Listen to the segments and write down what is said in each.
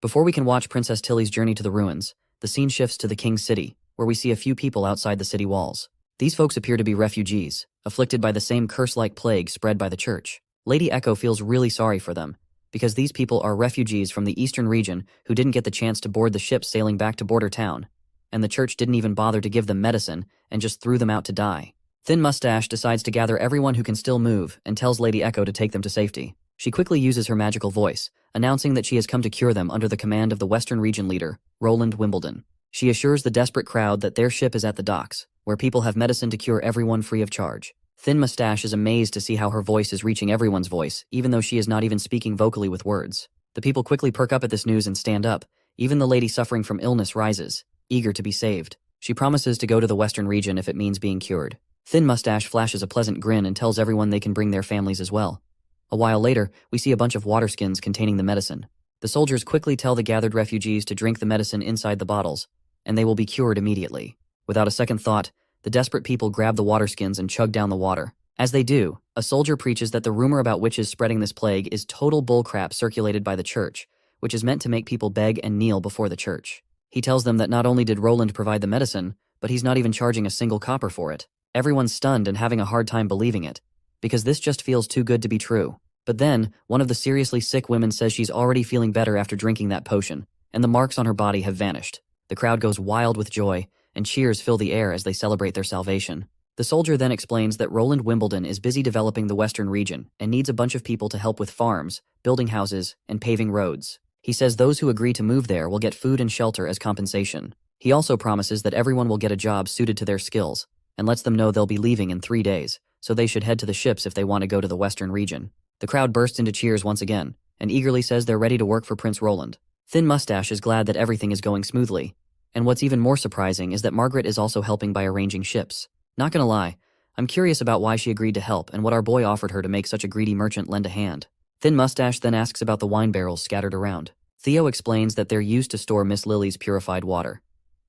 Before we can watch Princess Tilly's journey to the ruins, the scene shifts to the king's city, where we see a few people outside the city walls. These folks appear to be refugees, afflicted by the same curse-like plague spread by the church. Lady Echo feels really sorry for them, because these people are refugees from the eastern region who didn't get the chance to board the ship sailing back to Border Town, and the church didn't even bother to give them medicine and just threw them out to die. Thin Mustache decides to gather everyone who can still move and tells Lady Echo to take them to safety. She quickly uses her magical voice, announcing that she has come to cure them under the command of the Western Region leader, Roland Wimbledon. She assures the desperate crowd that their ship is at the docks, where people have medicine to cure everyone free of charge. Thin Mustache is amazed to see how her voice is reaching everyone's voice, even though she is not even speaking vocally with words. The people quickly perk up at this news and stand up. Even the lady suffering from illness rises, eager to be saved. She promises to go to the Western Region if it means being cured. Thin Mustache flashes a pleasant grin and tells everyone they can bring their families as well. A while later, we see a bunch of water skins containing the medicine. The soldiers quickly tell the gathered refugees to drink the medicine inside the bottles, and they will be cured immediately. Without a second thought, the desperate people grab the water skins and chug down the water. As they do, a soldier preaches that the rumor about witches spreading this plague is total bullcrap circulated by the church, which is meant to make people beg and kneel before the church. He tells them that not only did Roland provide the medicine, but he's not even charging a single copper for it. Everyone's stunned and having a hard time believing it, because this just feels too good to be true. But then, one of the seriously sick women says she's already feeling better after drinking that potion, and the marks on her body have vanished. The crowd goes wild with joy, and cheers fill the air as they celebrate their salvation. The soldier then explains that Roland Wimbledon is busy developing the Western region and needs a bunch of people to help with farms, building houses, and paving roads. He says those who agree to move there will get food and shelter as compensation. He also promises that everyone will get a job suited to their skills, and lets them know they'll be leaving in 3 days, so they should head to the ships if they want to go to the Western region. The crowd bursts into cheers once again, and eagerly says they're ready to work for Prince Roland. Thin Mustache is glad that everything is going smoothly, and what's even more surprising is that Margaret is also helping by arranging ships. Not gonna lie, I'm curious about why she agreed to help and what our boy offered her to make such a greedy merchant lend a hand. Thin Mustache then asks about the wine barrels scattered around. Theo explains that they're used to store Miss Lily's purified water.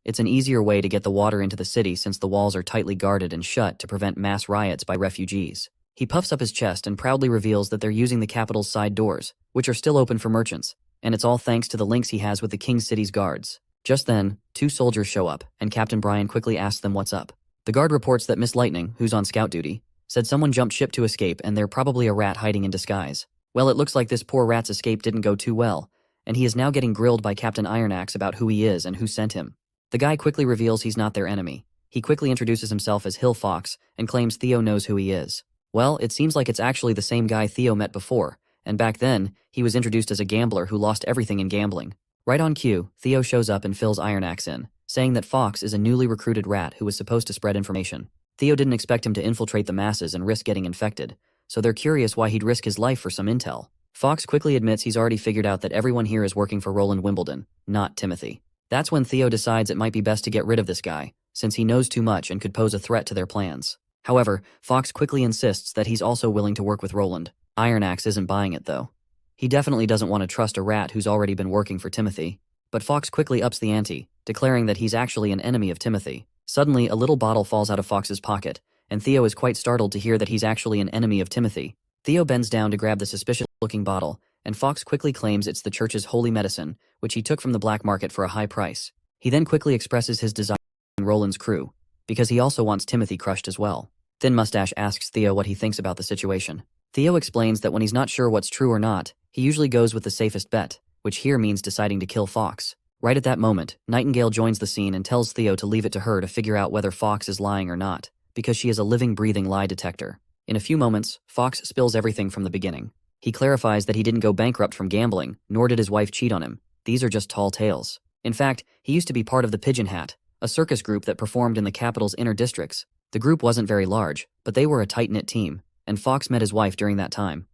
It's an easier way to get the water into the city since the walls are tightly guarded and shut to prevent mass riots by refugees. He puffs up his chest and proudly reveals that they're using the capital's side doors, which are still open for merchants, and it's all thanks to the links he has with the King's City's guards. Just then, 2 soldiers show up, and Captain Brian quickly asks them what's up. The guard reports that Miss Lightning, who's on scout duty, said someone jumped ship to escape and they're probably a rat hiding in disguise. Well, it looks like this poor rat's escape didn't go too well, and he is now getting grilled by Captain Ironaxe about who he is and who sent him. The guy quickly reveals he's not their enemy. He quickly introduces himself as Hill Fox and claims Theo knows who he is. Well, it seems like it's actually the same guy Theo met before, and back then, he was introduced as a gambler who lost everything in gambling. Right on cue, Theo shows up and fills Ironaxe in, saying that Fox is a newly recruited rat who was supposed to spread information. Theo didn't expect him to infiltrate the masses and risk getting infected, so they're curious why he'd risk his life for some intel. Fox quickly admits he's already figured out that everyone here is working for Roland Wimbledon, not Timothy. That's when Theo decides it might be best to get rid of this guy, since he knows too much and could pose a threat to their plans. However, Fox quickly insists that he's also willing to work with Roland. Ironaxe isn't buying it though. He definitely doesn't want to trust a rat who's already been working for Timothy. But Fox quickly ups the ante, declaring that he's actually an enemy of Timothy. Suddenly, a little bottle falls out of Fox's pocket, and Theo is quite startled to hear that he's actually an enemy of Timothy. Theo bends down to grab the suspicious-looking bottle, and Fox quickly claims it's the church's holy medicine, which he took from the black market for a high price. He then quickly expresses his desire to join Roland's crew, because he also wants Timothy crushed as well. Thin Mustache asks Theo what he thinks about the situation. Theo explains that when he's not sure what's true or not, he usually goes with the safest bet, which here means deciding to kill Fox. Right at that moment, Nightingale joins the scene and tells Theo to leave it to her to figure out whether Fox is lying or not, because she is a living, breathing lie detector. In a few moments, Fox spills everything from the beginning. He clarifies that he didn't go bankrupt from gambling, nor did his wife cheat on him. These are just tall tales. In fact, he used to be part of the Pigeon Hat, a circus group that performed in the capital's inner districts. The group wasn't very large, but they were a tight-knit team, and Fox met his wife during that time.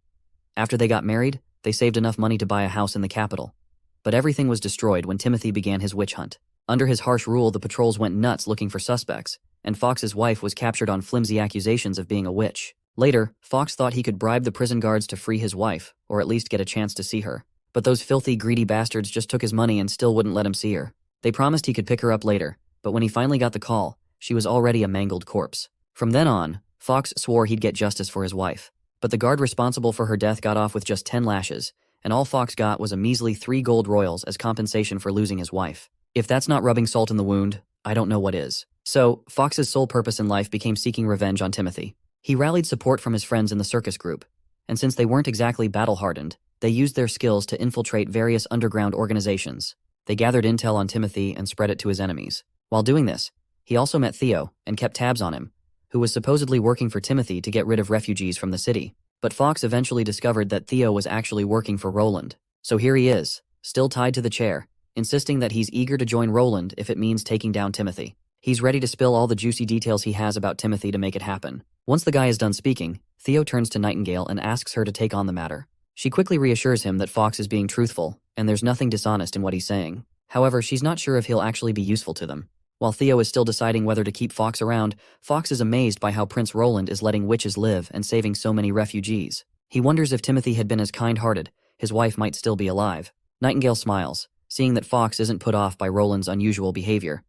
After they got married, they saved enough money to buy a house in the capital. But everything was destroyed when Timothy began his witch hunt. Under his harsh rule, the patrols went nuts looking for suspects, and Fox's wife was captured on flimsy accusations of being a witch. Later, Fox thought he could bribe the prison guards to free his wife, or at least get a chance to see her. But those filthy, greedy bastards just took his money and still wouldn't let him see her. They promised he could pick her up later, but when he finally got the call, she was already a mangled corpse. From then on, Fox swore he'd get justice for his wife. But the guard responsible for her death got off with just 10 lashes, and all Fox got was a measly 3 gold royals as compensation for losing his wife. If that's not rubbing salt in the wound, I don't know what is. So, Fox's sole purpose in life became seeking revenge on Timothy. He rallied support from his friends in the circus group, and since they weren't exactly battle-hardened, they used their skills to infiltrate various underground organizations. They gathered intel on Timothy and spread it to his enemies. While doing this, he also met Theo and kept tabs on him, who was supposedly working for Timothy to get rid of refugees from the city. But Fox eventually discovered that Theo was actually working for Roland. So here he is, still tied to the chair, insisting that he's eager to join Roland if it means taking down Timothy. He's ready to spill all the juicy details he has about Timothy to make it happen. Once the guy is done speaking, Theo turns to Nightingale and asks her to take on the matter. She quickly reassures him that Fox is being truthful, and there's nothing dishonest in what he's saying. However, she's not sure if he'll actually be useful to them. While Theo is still deciding whether to keep Fox around, Fox is amazed by how Prince Roland is letting witches live and saving so many refugees. He wonders if Timothy had been as kind-hearted, his wife might still be alive. Nightingale smiles, seeing that Fox isn't put off by Roland's unusual behavior.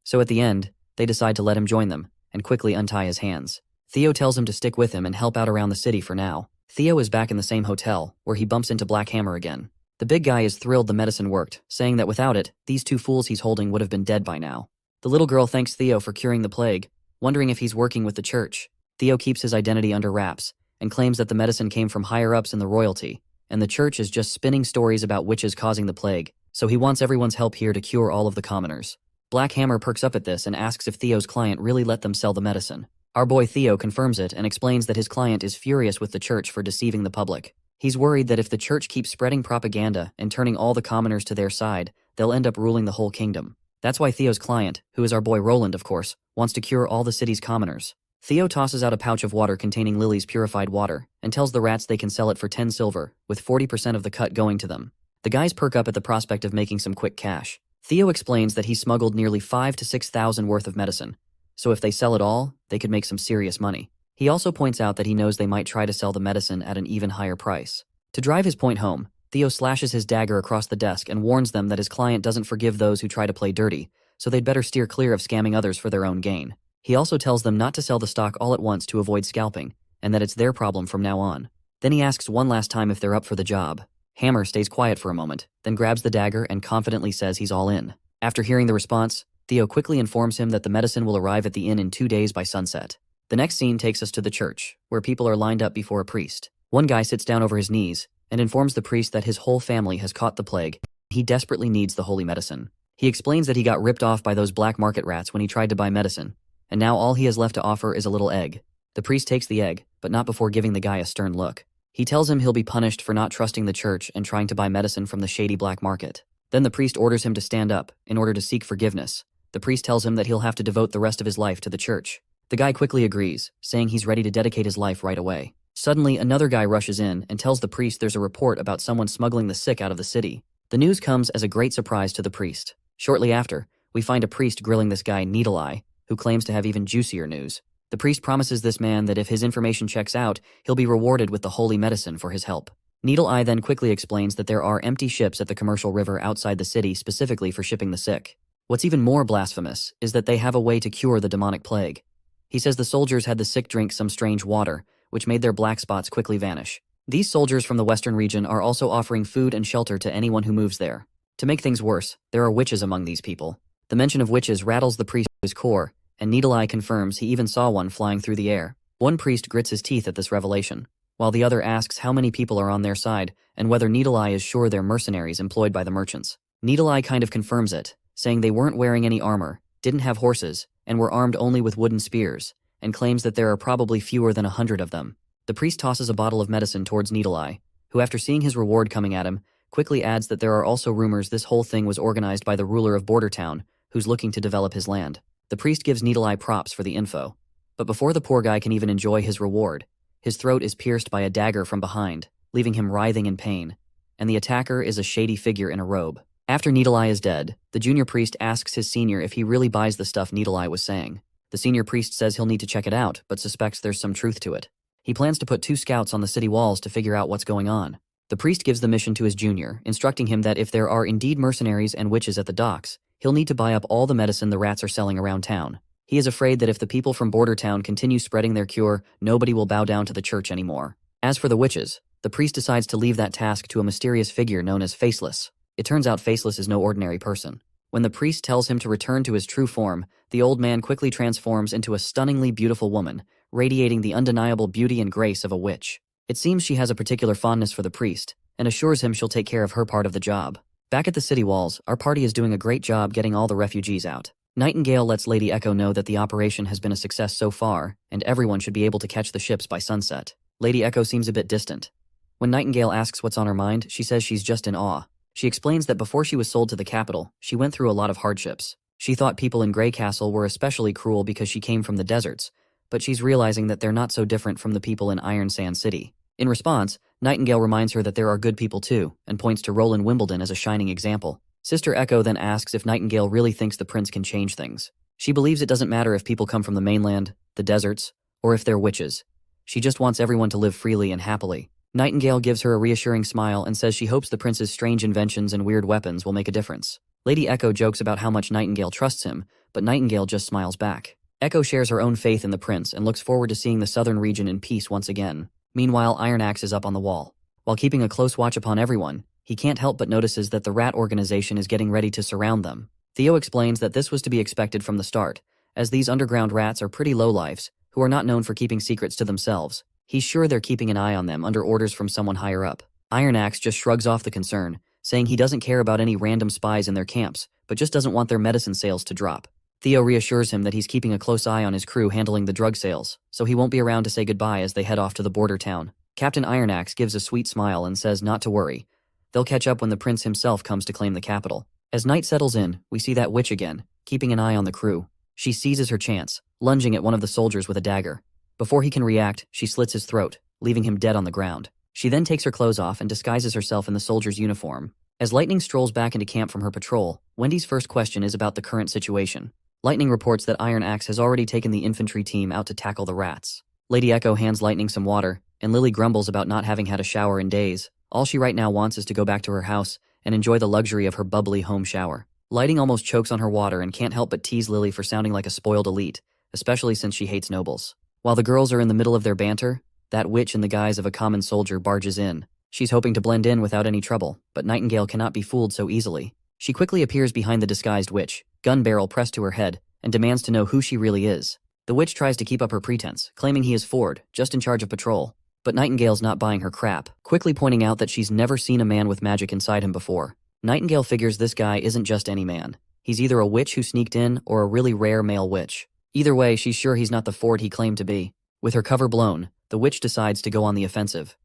So at the end, they decide to let him join them, and quickly untie his hands. Theo tells him to stick with him and help out around the city for now. Theo is back in the same hotel, where he bumps into Black Hammer again. The big guy is thrilled the medicine worked, saying that without it, these 2 fools he's holding would have been dead by now. The little girl thanks Theo for curing the plague, wondering if he's working with the church. Theo keeps his identity under wraps, and claims that the medicine came from higher-ups in the royalty, and the church is just spinning stories about witches causing the plague, so he wants everyone's help here to cure all of the commoners. Black Hammer perks up at this and asks if Theo's client really let them sell the medicine. Our boy Theo confirms it and explains that his client is furious with the church for deceiving the public. He's worried that if the church keeps spreading propaganda and turning all the commoners to their side, they'll end up ruling the whole kingdom. That's why Theo's client, who is our boy Roland of course, wants to cure all the city's commoners. Theo tosses out a pouch of water containing Lily's purified water, and tells the rats they can sell it for 10 silver, with 40% of the cut going to them. The guys perk up at the prospect of making some quick cash. Theo explains that he smuggled nearly 5,000 to 6,000 worth of medicine, so if they sell it all, they could make some serious money. He also points out that he knows they might try to sell the medicine at an even higher price. To drive his point home, Theo slashes his dagger across the desk and warns them that his client doesn't forgive those who try to play dirty, so they'd better steer clear of scamming others for their own gain. He also tells them not to sell the stock all at once to avoid scalping, and that it's their problem from now on. Then he asks one last time if they're up for the job. Hammer stays quiet for a moment, then grabs the dagger and confidently says he's all in. After hearing the response, Theo quickly informs him that the medicine will arrive at the inn in 2 days by sunset. The next scene takes us to the church, where people are lined up before a priest. One guy sits down over his knees and informs the priest that his whole family has caught the plague. He desperately needs the holy medicine. He explains that he got ripped off by those black market rats when he tried to buy medicine, and now all he has left to offer is a little egg. The priest takes the egg, but not before giving the guy a stern look. He tells him he'll be punished for not trusting the church and trying to buy medicine from the shady black market. Then the priest orders him to stand up, in order to seek forgiveness. The priest tells him that he'll have to devote the rest of his life to the church. The guy quickly agrees, saying he's ready to dedicate his life right away. Suddenly, another guy rushes in and tells the priest there's a report about someone smuggling the sick out of the city. The news comes as a great surprise to the priest. Shortly after, we find a priest grilling this guy Needle Eye, who claims to have even juicier news. The priest promises this man that if his information checks out, he'll be rewarded with the holy medicine for his help. Needle Eye then quickly explains that there are empty ships at the commercial river outside the city specifically for shipping the sick. What's even more blasphemous is that they have a way to cure the demonic plague. He says the soldiers had the sick drink some strange water, which made their black spots quickly vanish. These soldiers from the western region are also offering food and shelter to anyone who moves there. To make things worse, there are witches among these people. The mention of witches rattles the priest to his core, and Needle Eye confirms he even saw one flying through the air. One priest grits his teeth at this revelation, while the other asks how many people are on their side and whether Needle Eye is sure they're mercenaries employed by the merchants. Needle Eye kind of confirms it, saying they weren't wearing any armor, didn't have horses, and were armed only with wooden spears, and claims that there are probably fewer than 100 of them. The priest tosses a bottle of medicine towards Needle Eye, who after seeing his reward coming at him, quickly adds that there are also rumors this whole thing was organized by the ruler of Border Town, who's looking to develop his land. The priest gives Needle Eye props for the info, but before the poor guy can even enjoy his reward, his throat is pierced by a dagger from behind, leaving him writhing in pain, and the attacker is a shady figure in a robe. After Needle Eye is dead, the junior priest asks his senior if he really buys the stuff Needle Eye was saying. The senior priest says he'll need to check it out, but suspects there's some truth to it. He plans to put 2 scouts on the city walls to figure out what's going on. The priest gives the mission to his junior, instructing him that if there are indeed mercenaries and witches at the docks, he'll need to buy up all the medicine the rats are selling around town. He is afraid that if the people from Border Town continue spreading their cure, nobody will bow down to the church anymore. As for the witches, The priest decides to leave that task to a mysterious figure known as Faceless. It turns out Faceless is no ordinary person. When the priest tells him to return to his true form, the old man quickly transforms into a stunningly beautiful woman, radiating the undeniable beauty and grace of a witch. It seems she has a particular fondness for the priest, and assures him she'll take care of her part of the job. Back at the city walls, our party is doing a great job getting all the refugees out. Nightingale lets Lady Echo know that the operation has been a success so far, and everyone should be able to catch the ships by sunset. Lady Echo seems a bit distant. When Nightingale asks what's on her mind, she says she's just in awe. She explains that before she was sold to the capital, she went through a lot of hardships. She thought people in Grey Castle were especially cruel because she came from the deserts, but she's realizing that they're not so different from the people in Iron Sand City. In response, Nightingale reminds her that there are good people too, and points to Roland Wimbledon as a shining example. Sister Echo then asks if Nightingale really thinks the prince can change things. She believes it doesn't matter if people come from the mainland, the deserts, or if they're witches. She just wants everyone to live freely and happily. Nightingale gives her a reassuring smile and says she hopes the prince's strange inventions and weird weapons will make a difference. Lady Echo jokes about how much Nightingale trusts him, but Nightingale just smiles back. Echo shares her own faith in the prince and looks forward to seeing the southern region in peace once again. Meanwhile, Iron Axe is up on the wall. While keeping a close watch upon everyone, he can't help but notices that the rat organization is getting ready to surround them. Theo explains that this was to be expected from the start, as these underground rats are pretty lowlifes, who are not known for keeping secrets to themselves. He's sure they're keeping an eye on them under orders from someone higher up. Iron Axe just shrugs off the concern, saying he doesn't care about any random spies in their camps, but just doesn't want their medicine sales to drop. Theo reassures him that he's keeping a close eye on his crew handling the drug sales, so he won't be around to say goodbye as they head off to the border town. Captain Iron Axe gives a sweet smile and says not to worry. They'll catch up when the prince himself comes to claim the capital. As night settles in, we see that witch again, keeping an eye on the crew. She seizes her chance, lunging at one of the soldiers with a dagger. Before he can react, she slits his throat, leaving him dead on the ground. She then takes her clothes off and disguises herself in the soldier's uniform. As Lightning strolls back into camp from her patrol, Wendy's first question is about the current situation. Lightning reports that Iron Axe has already taken the infantry team out to tackle the rats. Lady Echo hands Lightning some water, and Lily grumbles about not having had a shower in days. All she right now wants is to go back to her house and enjoy the luxury of her bubbly home shower. Lightning almost chokes on her water and can't help but tease Lily for sounding like a spoiled elite, especially since she hates nobles. While the girls are in the middle of their banter, that witch in the guise of a common soldier barges in. She's hoping to blend in without any trouble, but Nightingale cannot be fooled so easily. She quickly appears behind the disguised witch, gun barrel pressed to her head, and demands to know who she really is. The witch tries to keep up her pretense, claiming he is Ford, just in charge of patrol. But Nightingale's not buying her crap, quickly pointing out that she's never seen a man with magic inside him before. Nightingale figures this guy isn't just any man. He's either a witch who sneaked in or a really rare male witch. Either way, she's sure he's not the Ford he claimed to be. With her cover blown, the witch decides to go on the offensive.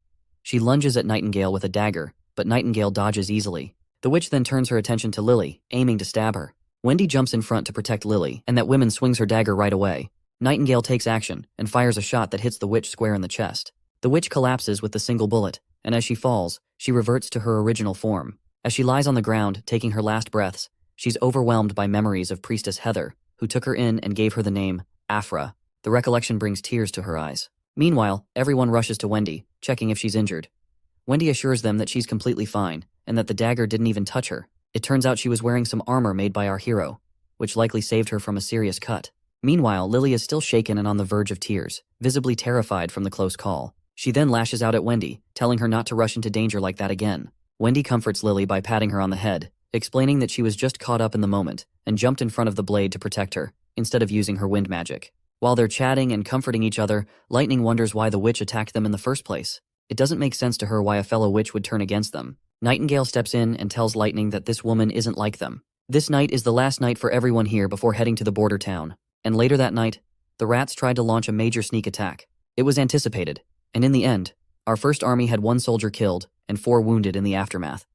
She lunges at Nightingale with a dagger, but Nightingale dodges easily. The witch then turns her attention to Lily, aiming to stab her. Wendy jumps in front to protect Lily, and that woman swings her dagger right away. Nightingale takes action and fires a shot that hits the witch square in the chest. The witch collapses with the single bullet, and as she falls, she reverts to her original form. As she lies on the ground, taking her last breaths, she's overwhelmed by memories of Priestess Heather, who took her in and gave her the name Afra. The recollection brings tears to her eyes. Meanwhile, everyone rushes to Wendy, checking if she's injured. Wendy assures them that she's completely fine, and that the dagger didn't even touch her. It turns out she was wearing some armor made by our hero, which likely saved her from a serious cut. Meanwhile, Lily is still shaken and on the verge of tears, visibly terrified from the close call. She then lashes out at Wendy, telling her not to rush into danger like that again. Wendy comforts Lily by patting her on the head, explaining that she was just caught up in the moment and jumped in front of the blade to protect her, instead of using her wind magic. While they're chatting and comforting each other, Lightning wonders why the witch attacked them in the first place. It doesn't make sense to her why a fellow witch would turn against them. Nightingale steps in and tells Lightning that this woman isn't like them. This night is the last night for everyone here before heading to the border town. And later that night, the rats tried to launch a major sneak attack. It was anticipated, and in the end, our first army had 1 soldier killed and 4 wounded in the aftermath.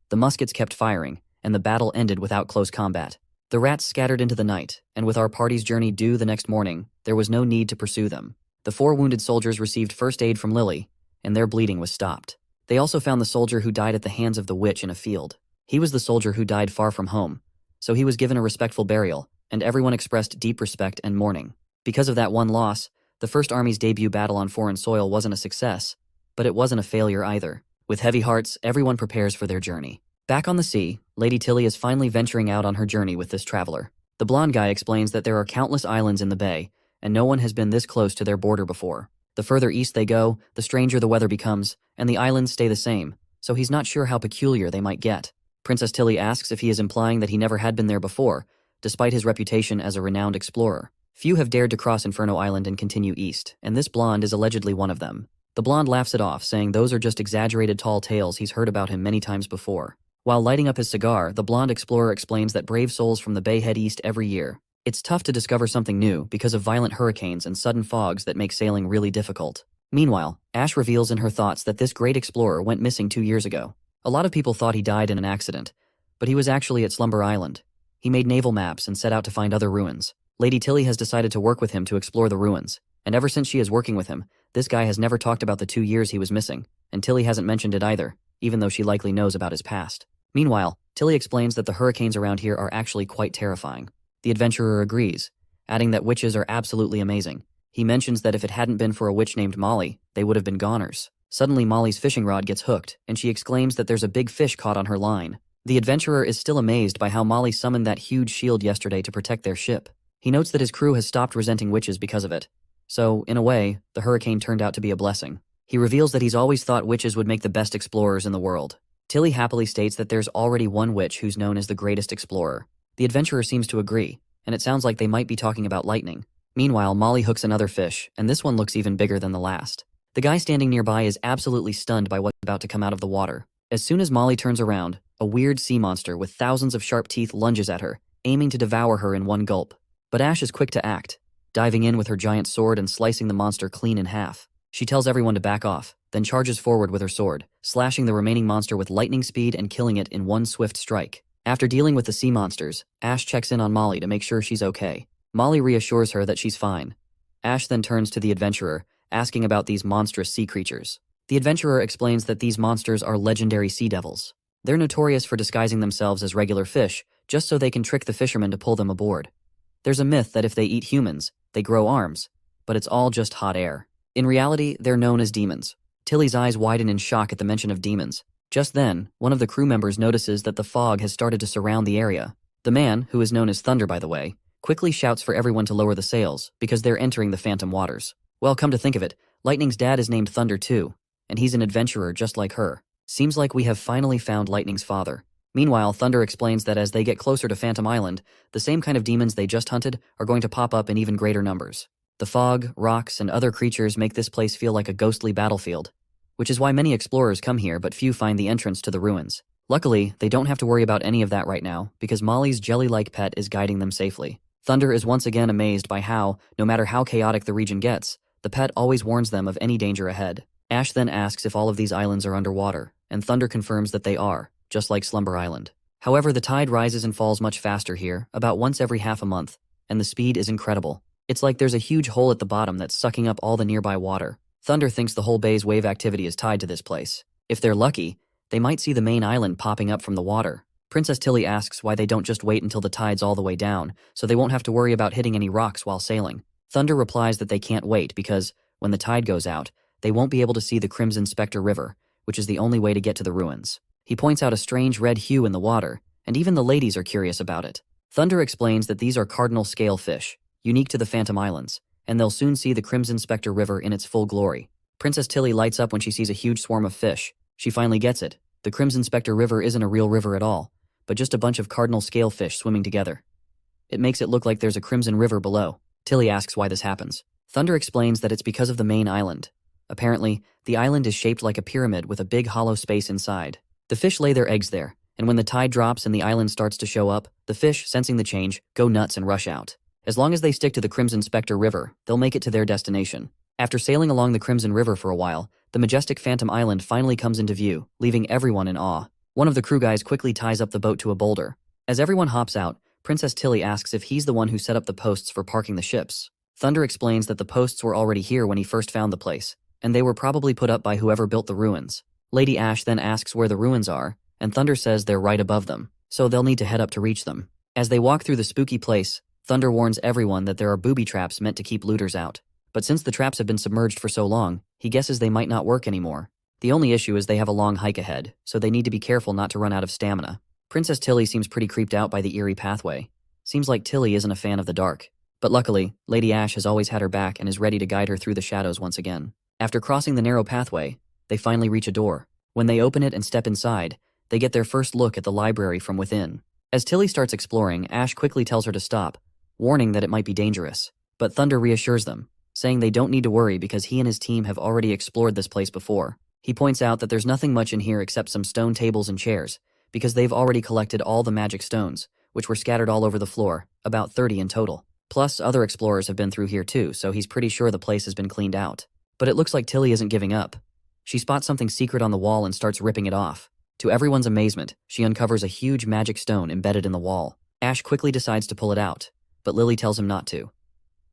The muskets kept firing, and the battle ended without close combat. The rats scattered into the night, and with our party's journey due the next morning, there was no need to pursue them. The 4 wounded soldiers received first aid from Lily, and their bleeding was stopped. They also found the soldier who died at the hands of the witch in a field. He was the soldier who died far from home, so he was given a respectful burial, and everyone expressed deep respect and mourning. Because of that one loss, the First Army's debut battle on foreign soil wasn't a success, but it wasn't a failure either. With heavy hearts, everyone prepares for their journey. Back on the sea, Lady Tilly is finally venturing out on her journey with this traveler. The blonde guy explains that there are countless islands in the bay, and no one has been this close to their border before. The further east they go, the stranger the weather becomes, and the islands stay the same, so he's not sure how peculiar they might get. Princess Tilly asks if he is implying that he never had been there before, despite his reputation as a renowned explorer. Few have dared to cross Inferno Island and continue east, and this blonde is allegedly one of them. The blonde laughs it off, saying those are just exaggerated tall tales he's heard about him many times before. While lighting up his cigar, the blonde explorer explains that brave souls from the bay head east every year. It's tough to discover something new because of violent hurricanes and sudden fogs that make sailing really difficult. Meanwhile, Ash reveals in her thoughts that this great explorer went missing 2 years ago. A lot of people thought he died in an accident, but he was actually at Slumber Island. He made naval maps and set out to find other ruins. Lady Tilly has decided to work with him to explore the ruins, and ever since she is working with him, this guy has never talked about the 2 years he was missing, and Tilly hasn't mentioned it either, even though she likely knows about his past. Meanwhile, Tilly explains that the hurricanes around here are actually quite terrifying. The adventurer agrees, adding that witches are absolutely amazing. He mentions that if it hadn't been for a witch named Molly, they would have been goners. Suddenly Molly's fishing rod gets hooked, and she exclaims that there's a big fish caught on her line. The adventurer is still amazed by how Molly summoned that huge shield yesterday to protect their ship. He notes that his crew has stopped resenting witches because of it. So, in a way, the hurricane turned out to be a blessing. He reveals that he's always thought witches would make the best explorers in the world. Tilly happily states that there's already one witch who's known as the greatest explorer. The adventurer seems to agree, and it sounds like they might be talking about lightning. Meanwhile, Molly hooks another fish, and this one looks even bigger than the last. The guy standing nearby is absolutely stunned by what's about to come out of the water. As soon as Molly turns around, a weird sea monster with thousands of sharp teeth lunges at her, aiming to devour her in one gulp. But Ash is quick to act, diving in with her giant sword and slicing the monster clean in half. She tells everyone to back off, then charges forward with her sword, slashing the remaining monster with lightning speed and killing it in one swift strike. After dealing with the sea monsters, Ash checks in on Molly to make sure she's okay. Molly reassures her that she's fine. Ash then turns to the adventurer, asking about these monstrous sea creatures. The adventurer explains that these monsters are legendary sea devils. They're notorious for disguising themselves as regular fish, just so they can trick the fishermen to pull them aboard. There's a myth that if they eat humans, they grow arms, but it's all just hot air. In reality, they're known as demons. Tilly's eyes widen in shock at the mention of demons. Just then, one of the crew members notices that the fog has started to surround the area. The man, who is known as Thunder by the way, quickly shouts for everyone to lower the sails, because they're entering the phantom waters. Well, come to think of it, Lightning's dad is named Thunder too, and he's an adventurer just like her. Seems like we have finally found Lightning's father. Meanwhile, Thunder explains that as they get closer to Phantom Island, the same kind of demons they just hunted are going to pop up in even greater numbers. The fog, rocks, and other creatures make this place feel like a ghostly battlefield, which is why many explorers come here but few find the entrance to the ruins. Luckily, they don't have to worry about any of that right now, because Molly's jelly-like pet is guiding them safely. Thunder is once again amazed by how, no matter how chaotic the region gets, the pet always warns them of any danger ahead. Ash then asks if all of these islands are underwater, and Thunder confirms that they are, just like Slumber Island. However, the tide rises and falls much faster here, about once every half a month, and the speed is incredible. It's like there's a huge hole at the bottom that's sucking up all the nearby water. Thunder thinks the whole bay's wave activity is tied to this place. If they're lucky, they might see the main island popping up from the water. Princess Tilly asks why they don't just wait until the tide's all the way down, so they won't have to worry about hitting any rocks while sailing. Thunder replies that they can't wait because, when the tide goes out, they won't be able to see the Crimson Spectre River, which is the only way to get to the ruins. He points out a strange red hue in the water, and even the ladies are curious about it. Thunder explains that these are cardinal scale fish, unique to the Phantom Islands, and they'll soon see the Crimson Spectre River in its full glory. Princess Tilly lights up when she sees a huge swarm of fish. She finally gets it. The Crimson Spectre River isn't a real river at all, but just a bunch of cardinal scale fish swimming together. It makes it look like there's a crimson river below. Tilly asks why this happens. Thunder explains that it's because of the main island. Apparently, the island is shaped like a pyramid with a big hollow space inside. The fish lay their eggs there, and when the tide drops and the island starts to show up, the fish, sensing the change, go nuts and rush out. As long as they stick to the Crimson Spectre River, they'll make it to their destination. After sailing along the Crimson River for a while, the majestic Phantom Island finally comes into view, leaving everyone in awe. One of the crew guys quickly ties up the boat to a boulder. As everyone hops out, Princess Tilly asks if he's the one who set up the posts for parking the ships. Thunder explains that the posts were already here when he first found the place, and they were probably put up by whoever built the ruins. Lady Ash then asks where the ruins are, and Thunder says they're right above them, so they'll need to head up to reach them. As they walk through the spooky place, Thunder warns everyone that there are booby traps meant to keep looters out. But since the traps have been submerged for so long, he guesses they might not work anymore. The only issue is they have a long hike ahead, so they need to be careful not to run out of stamina. Princess Tilly seems pretty creeped out by the eerie pathway. Seems like Tilly isn't a fan of the dark. But luckily, Lady Ash has always had her back and is ready to guide her through the shadows once again. After crossing the narrow pathway, they finally reach a door. When they open it and step inside, they get their first look at the library from within. As Tilly starts exploring, Ash quickly tells her to stop, warning that it might be dangerous. But Thunder reassures them, saying they don't need to worry because he and his team have already explored this place before. He points out that there's nothing much in here except some stone tables and chairs, because they've already collected all the magic stones, which were scattered all over the floor, about 30 in total. Plus, other explorers have been through here too, so he's pretty sure the place has been cleaned out. But it looks like Tilly isn't giving up. She spots something secret on the wall and starts ripping it off. To everyone's amazement, she uncovers a huge magic stone embedded in the wall. Ash quickly decides to pull it out, but Lily tells him not to.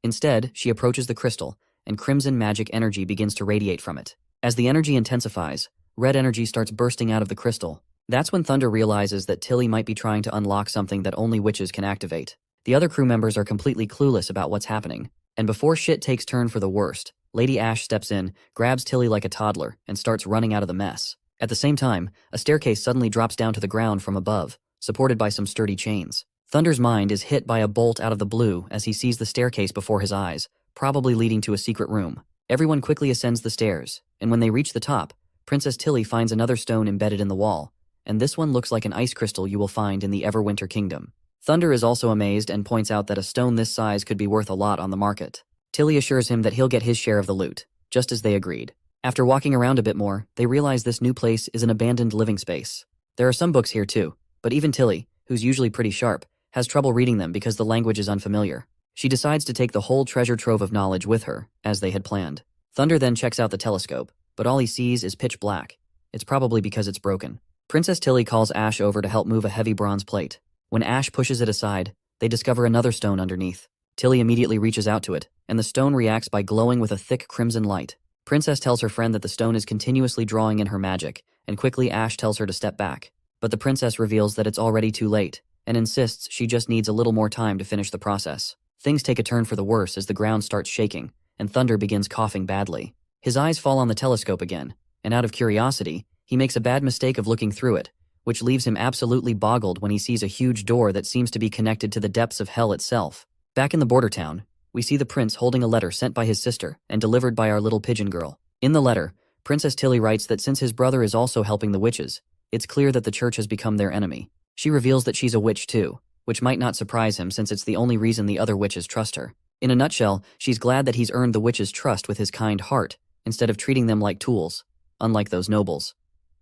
Instead, she approaches the crystal, and crimson magic energy begins to radiate from it. As the energy intensifies, red energy starts bursting out of the crystal. That's when Thunder realizes that Tilly might be trying to unlock something that only witches can activate. The other crew members are completely clueless about what's happening, and before shit takes turn for the worst, Lady Ash steps in, grabs Tilly like a toddler, and starts running out of the mess. At the same time, a staircase suddenly drops down to the ground from above, supported by some sturdy chains. Thunder's mind is hit by a bolt out of the blue as he sees the staircase before his eyes, probably leading to a secret room. Everyone quickly ascends the stairs, and when they reach the top, Princess Tilly finds another stone embedded in the wall, and this one looks like an ice crystal you will find in the Everwinter Kingdom. Thunder is also amazed and points out that a stone this size could be worth a lot on the market. Tilly assures him that he'll get his share of the loot, just as they agreed. After walking around a bit more, they realize this new place is an abandoned living space. There are some books here too, but even Tilly, who's usually pretty sharp, has trouble reading them because the language is unfamiliar. She decides to take the whole treasure trove of knowledge with her, as they had planned. Thunder then checks out the telescope, but all he sees is pitch black. It's probably because it's broken. Princess Tilly calls Ash over to help move a heavy bronze plate. When Ash pushes it aside, they discover another stone underneath. Tilly immediately reaches out to it, and the stone reacts by glowing with a thick crimson light. Princess tells her friend that the stone is continuously drawing in her magic, and quickly Ash tells her to step back. But the princess reveals that it's already too late, and insists she just needs a little more time to finish the process. Things take a turn for the worse as the ground starts shaking, and Thunder begins coughing badly. His eyes fall on the telescope again, and out of curiosity, he makes a bad mistake of looking through it, which leaves him absolutely boggled when he sees a huge door that seems to be connected to the depths of hell itself. Back in the border town, we see the prince holding a letter sent by his sister and delivered by our little pigeon girl. In the letter, Princess Tilly writes that since his brother is also helping the witches, it's clear that the church has become their enemy. She reveals that she's a witch too, which might not surprise him since it's the only reason the other witches trust her. In a nutshell, she's glad that he's earned the witches' trust with his kind heart, instead of treating them like tools, unlike those nobles.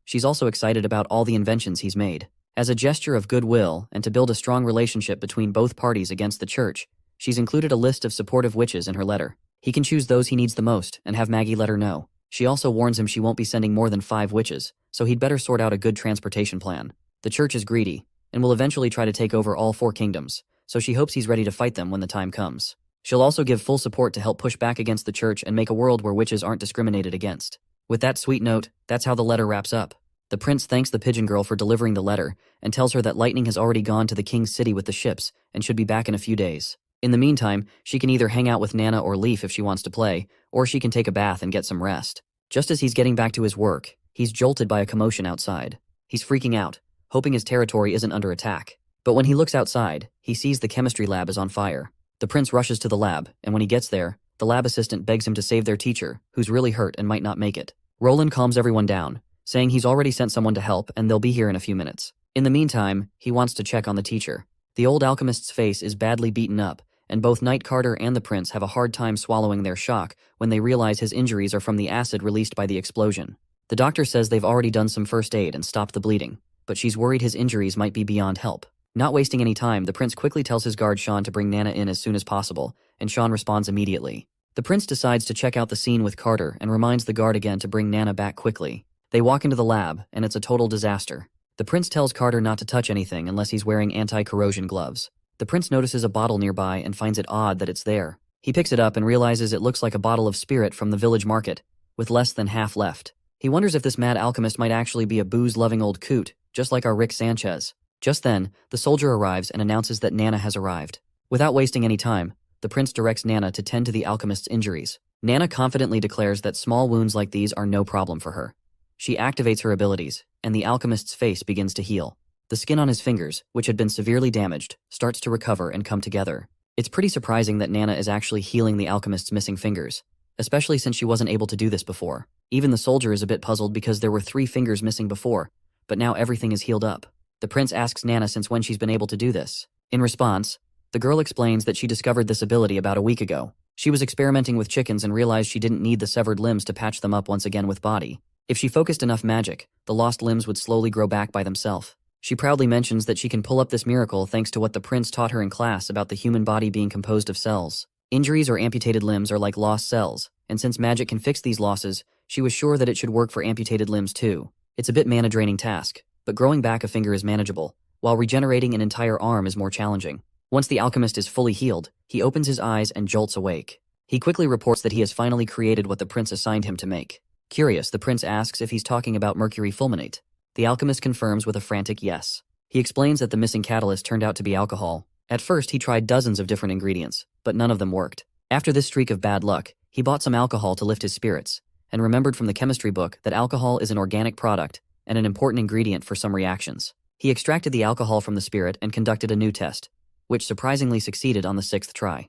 She's also excited about all the inventions he's made. As a gesture of goodwill and to build a strong relationship between both parties against the church, she's included a list of supportive witches in her letter. He can choose those he needs the most and have Maggie let her know. She also warns him she won't be sending more than 5 witches, so he'd better sort out a good transportation plan. The church is greedy, and will eventually try to take over all 4 kingdoms, so she hopes he's ready to fight them when the time comes. She'll also give full support to help push back against the church and make a world where witches aren't discriminated against. With that sweet note, that's how the letter wraps up. The prince thanks the pigeon girl for delivering the letter and tells her that lightning has already gone to the king's city with the ships and should be back in a few days. In the meantime, she can either hang out with Nana or Leaf if she wants to play, or she can take a bath and get some rest. Just as he's getting back to his work, he's jolted by a commotion outside. He's freaking out, hoping his territory isn't under attack. But when he looks outside, he sees the chemistry lab is on fire. The prince rushes to the lab, and when he gets there, the lab assistant begs him to save their teacher, who's really hurt and might not make it. Roland calms everyone down, saying he's already sent someone to help and they'll be here in a few minutes. In the meantime, he wants to check on the teacher. The old alchemist's face is badly beaten up, and both Knight Carter and the prince have a hard time swallowing their shock when they realize his injuries are from the acid released by the explosion. The doctor says they've already done some first aid and stopped the bleeding, but she's worried his injuries might be beyond help. Not wasting any time, the prince quickly tells his guard Sean to bring Nana in as soon as possible, and Sean responds immediately. The prince decides to check out the scene with Carter and reminds the guard again to bring Nana back quickly. They walk into the lab, and it's a total disaster. The prince tells Carter not to touch anything unless he's wearing anti-corrosion gloves. The prince notices a bottle nearby and finds it odd that it's there. He picks it up and realizes it looks like a bottle of spirit from the village market, with less than half left. He wonders if this mad alchemist might actually be a booze-loving old coot, just like our Rick Sanchez. Just then, the soldier arrives and announces that Nana has arrived. Without wasting any time, the prince directs Nana to tend to the alchemist's injuries. Nana confidently declares that small wounds like these are no problem for her. She activates her abilities, and the alchemist's face begins to heal. The skin on his fingers, which had been severely damaged, starts to recover and come together. It's pretty surprising that Nana is actually healing the alchemist's missing fingers, especially since she wasn't able to do this before. Even the soldier is a bit puzzled because there were 3 fingers missing before, but now everything is healed up. The prince asks Nana since when she's been able to do this. In response, the girl explains that she discovered this ability about a week ago. She was experimenting with chickens and realized she didn't need the severed limbs to patch them up once again with body. If she focused enough magic, the lost limbs would slowly grow back by themselves. She proudly mentions that she can pull up this miracle thanks to what the prince taught her in class about the human body being composed of cells. Injuries or amputated limbs are like lost cells, and since magic can fix these losses, she was sure that it should work for amputated limbs too. It's a bit mana-draining task, but growing back a finger is manageable, while regenerating an entire arm is more challenging. Once the alchemist is fully healed, he opens his eyes and jolts awake. He quickly reports that he has finally created what the prince assigned him to make. Curious, the prince asks if he's talking about mercury fulminate. The alchemist confirms with a frantic yes. He explains that the missing catalyst turned out to be alcohol. At first, he tried dozens of different ingredients, but none of them worked. After this streak of bad luck, he bought some alcohol to lift his spirits, and remembered from the chemistry book that alcohol is an organic product and an important ingredient for some reactions. He extracted the alcohol from the spirit and conducted a new test, which surprisingly succeeded on the 6th try.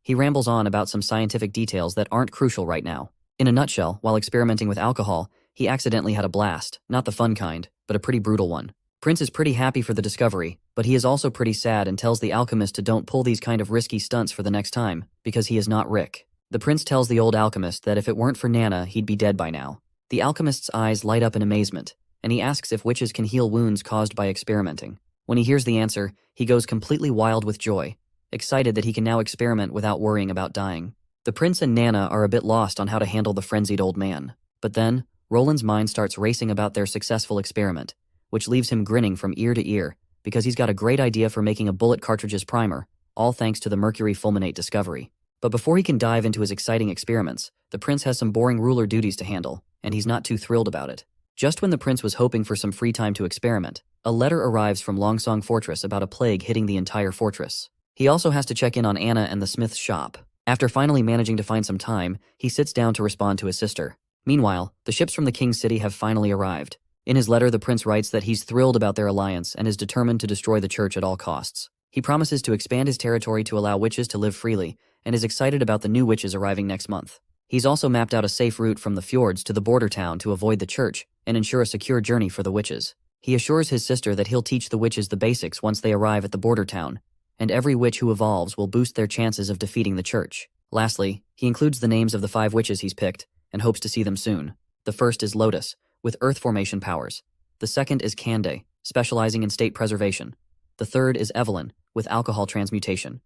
He rambles on about some scientific details that aren't crucial right now. In a nutshell, while experimenting with alcohol, he accidentally had a blast, not the fun kind, but a pretty brutal one. Prince is pretty happy for the discovery, but he is also pretty sad and tells the alchemist to don't pull these kind of risky stunts for the next time, because he is not Rick. The prince tells the old alchemist that if it weren't for Nana, he'd be dead by now. The alchemist's eyes light up in amazement, and he asks if witches can heal wounds caused by experimenting. When he hears the answer, he goes completely wild with joy, excited that he can now experiment without worrying about dying. The prince and Nana are a bit lost on how to handle the frenzied old man. But then, Roland's mind starts racing about their successful experiment, which leaves him grinning from ear to ear, because he's got a great idea for making a bullet cartridge's primer, all thanks to the mercury fulminate discovery. But before he can dive into his exciting experiments, the prince has some boring ruler duties to handle, and he's not too thrilled about it. Just when the prince was hoping for some free time to experiment, a letter arrives from Longsong Fortress about a plague hitting the entire fortress. He also has to check in on Anna and the smith's shop. After finally managing to find some time, he sits down to respond to his sister. Meanwhile, the ships from the king's city have finally arrived. In his letter, the prince writes that he's thrilled about their alliance and is determined to destroy the church at all costs. He promises to expand his territory to allow witches to live freely, and is excited about the new witches arriving next month. He's also mapped out a safe route from the fjords to the border town to avoid the church and ensure a secure journey for the witches. He assures his sister that he'll teach the witches the basics once they arrive at the border town, and every witch who evolves will boost their chances of defeating the church. Lastly, he includes the names of the 5 witches he's picked, and hopes to see them soon. The first is Lotus, with earth formation powers. The second is Kande, specializing in state preservation. The third is Evelyn, with alcohol transmutation.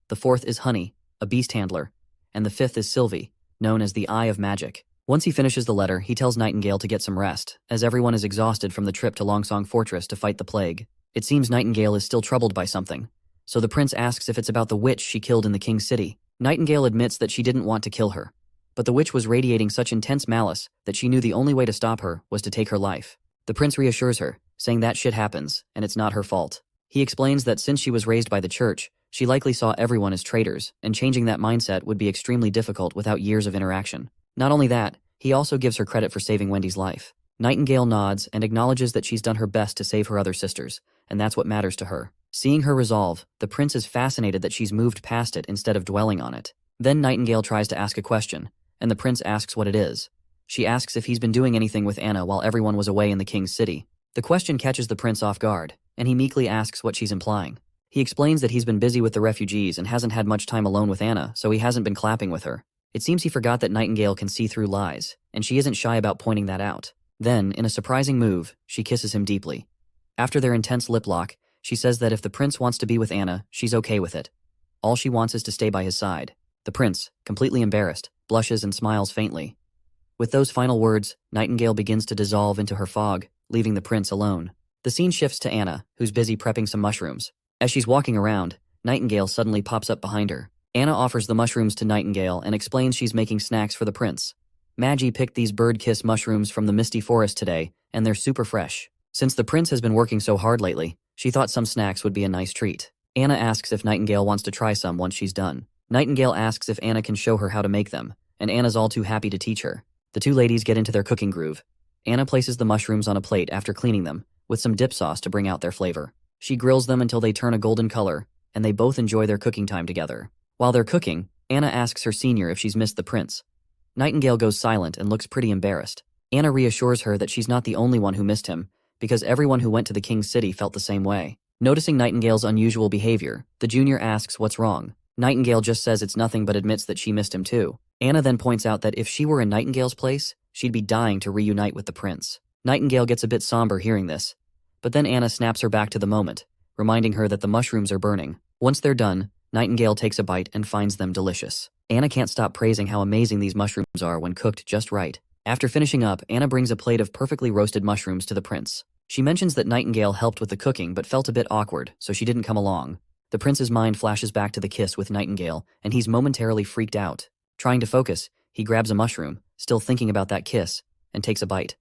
The fourth is Honey, a beast handler. And the fifth is Sylvie, known as the Eye of Magic. Once he finishes the letter, he tells Nightingale to get some rest, as everyone is exhausted from the trip to Longsong Fortress to fight the plague. It seems Nightingale is still troubled by something, so the prince asks if it's about the witch she killed in the king's city. Nightingale admits that she didn't want to kill her, but the witch was radiating such intense malice that she knew the only way to stop her was to take her life. The prince reassures her, saying that shit happens, and it's not her fault. He explains that since she was raised by the church, she likely saw everyone as traitors, and changing that mindset would be extremely difficult without years of interaction. Not only that, he also gives her credit for saving Wendy's life. Nightingale nods and acknowledges that she's done her best to save her other sisters, and that's what matters to her. Seeing her resolve, the prince is fascinated that she's moved past it instead of dwelling on it. Then Nightingale tries to ask a question, and the prince asks what it is. She asks if he's been doing anything with Anna while everyone was away in the king's city. The question catches the prince off guard, and he meekly asks what she's implying. He explains that he's been busy with the refugees and hasn't had much time alone with Anna, so he hasn't been clapping with her. It seems he forgot that Nightingale can see through lies, and she isn't shy about pointing that out. Then, in a surprising move, she kisses him deeply. After their intense lip lock, she says that if the prince wants to be with Anna, she's okay with it. All she wants is to stay by his side. The prince, completely embarrassed, blushes and smiles faintly. With those final words, Nightingale begins to dissolve into her fog, leaving the prince alone. The scene shifts to Anna, who's busy prepping some mushrooms. As she's walking around, Nightingale suddenly pops up behind her. Anna offers the mushrooms to Nightingale and explains she's making snacks for the prince. Maggie picked these bird-kiss mushrooms from the misty forest today, and they're super fresh. Since the prince has been working so hard lately, she thought some snacks would be a nice treat. Anna asks if Nightingale wants to try some once she's done. Nightingale asks if Anna can show her how to make them, and Anna's all too happy to teach her. The two ladies get into their cooking groove. Anna places the mushrooms on a plate after cleaning them, with some dip sauce to bring out their flavor. She grills them until they turn a golden color, and they both enjoy their cooking time together. While they're cooking, Anna asks her senior if she's missed the prince. Nightingale goes silent and looks pretty embarrassed. Anna reassures her that she's not the only one who missed him, because everyone who went to the king's city felt the same way. Noticing Nightingale's unusual behavior, the junior asks what's wrong. Nightingale just says it's nothing but admits that she missed him too. Anna then points out that if she were in Nightingale's place, she'd be dying to reunite with the prince. Nightingale gets a bit somber hearing this, but then Anna snaps her back to the moment, reminding her that the mushrooms are burning. Once they're done, Nightingale takes a bite and finds them delicious. Anna can't stop praising how amazing these mushrooms are when cooked just right. After finishing up, Anna brings a plate of perfectly roasted mushrooms to the prince. She mentions that Nightingale helped with the cooking but felt a bit awkward, so she didn't come along. The prince's mind flashes back to the kiss with Nightingale, and he's momentarily freaked out. Trying to focus, he grabs a mushroom, still thinking about that kiss, and takes a bite.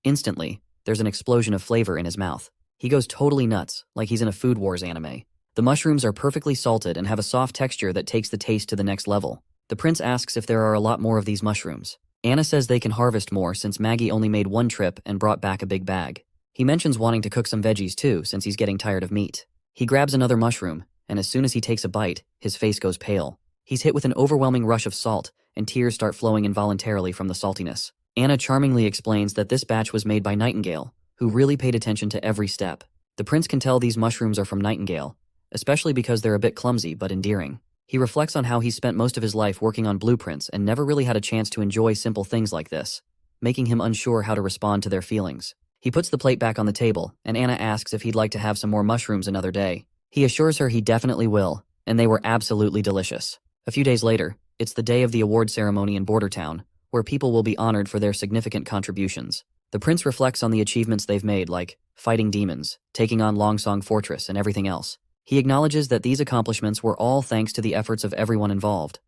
Instantly, there's an explosion of flavor in his mouth. He goes totally nuts, like he's in a Food Wars anime. The mushrooms are perfectly salted and have a soft texture that takes the taste to the next level. The prince asks if there are a lot more of these mushrooms. Anna says they can harvest more since Maggie only made one trip and brought back a big bag. He mentions wanting to cook some veggies too since he's getting tired of meat. He grabs another mushroom, and as soon as he takes a bite, his face goes pale. He's hit with an overwhelming rush of salt, and tears start flowing involuntarily from the saltiness. Anna charmingly explains that this batch was made by Nightingale, who really paid attention to every step. The prince can tell these mushrooms are from Nightingale, especially because they're a bit clumsy but endearing. He reflects on how he spent most of his life working on blueprints and never really had a chance to enjoy simple things like this, making him unsure how to respond to their feelings. He puts the plate back on the table, and Anna asks if he'd like to have some more mushrooms another day. He assures her he definitely will, and they were absolutely delicious. A few days later, it's the day of the award ceremony in Border Town, where people will be honored for their significant contributions. The prince reflects on the achievements they've made, like fighting demons, taking on Longsong Fortress, and everything else. He acknowledges that these accomplishments were all thanks to the efforts of everyone involved.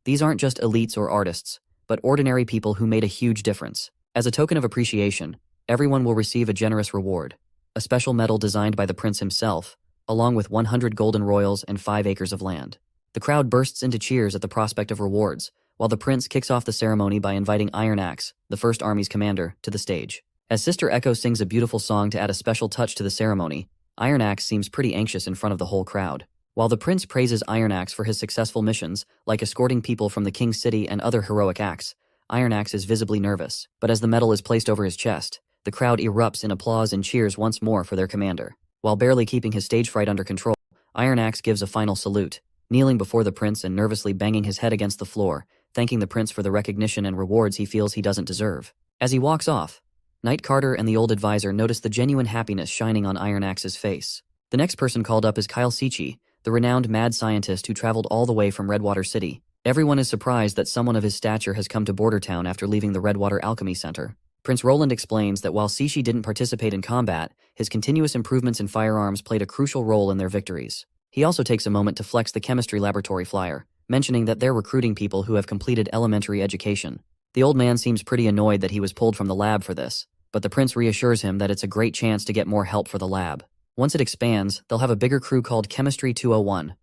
These aren't just elites or artists, but ordinary people who made a huge difference. As a token of appreciation, everyone will receive a generous reward, a special medal designed by the prince himself, along with 100 golden royals and 5 acres of land. The crowd bursts into cheers at the prospect of rewards, while the prince kicks off the ceremony by inviting Iron Axe, the First Army's commander, to the stage. As Sister Echo sings a beautiful song to add a special touch to the ceremony, Iron Axe seems pretty anxious in front of the whole crowd. While the prince praises Iron Axe for his successful missions, like escorting people from the king's city and other heroic acts, Iron Axe is visibly nervous. But as the medal is placed over his chest, the crowd erupts in applause and cheers once more for their commander. While barely keeping his stage fright under control, Iron Axe gives a final salute, kneeling before the prince and nervously banging his head against the floor, thanking the prince for the recognition and rewards he feels he doesn't deserve. As he walks off, Knight Carter and the old advisor notice the genuine happiness shining on Iron Axe's face. The next person called up is Kyle Sichi, the renowned mad scientist who traveled all the way from Redwater City. Everyone is surprised that someone of his stature has come to Border Town after leaving the Redwater Alchemy Center. Prince Roland explains that while Sichi didn't participate in combat, his continuous improvements in firearms played a crucial role in their victories. He also takes a moment to flex the chemistry laboratory flyer, mentioning that they're recruiting people who have completed elementary education. The old man seems pretty annoyed that he was pulled from the lab for this, but the prince reassures him that it's a great chance to get more help for the lab. Once it expands, they'll have a bigger crew called Chemistry 201.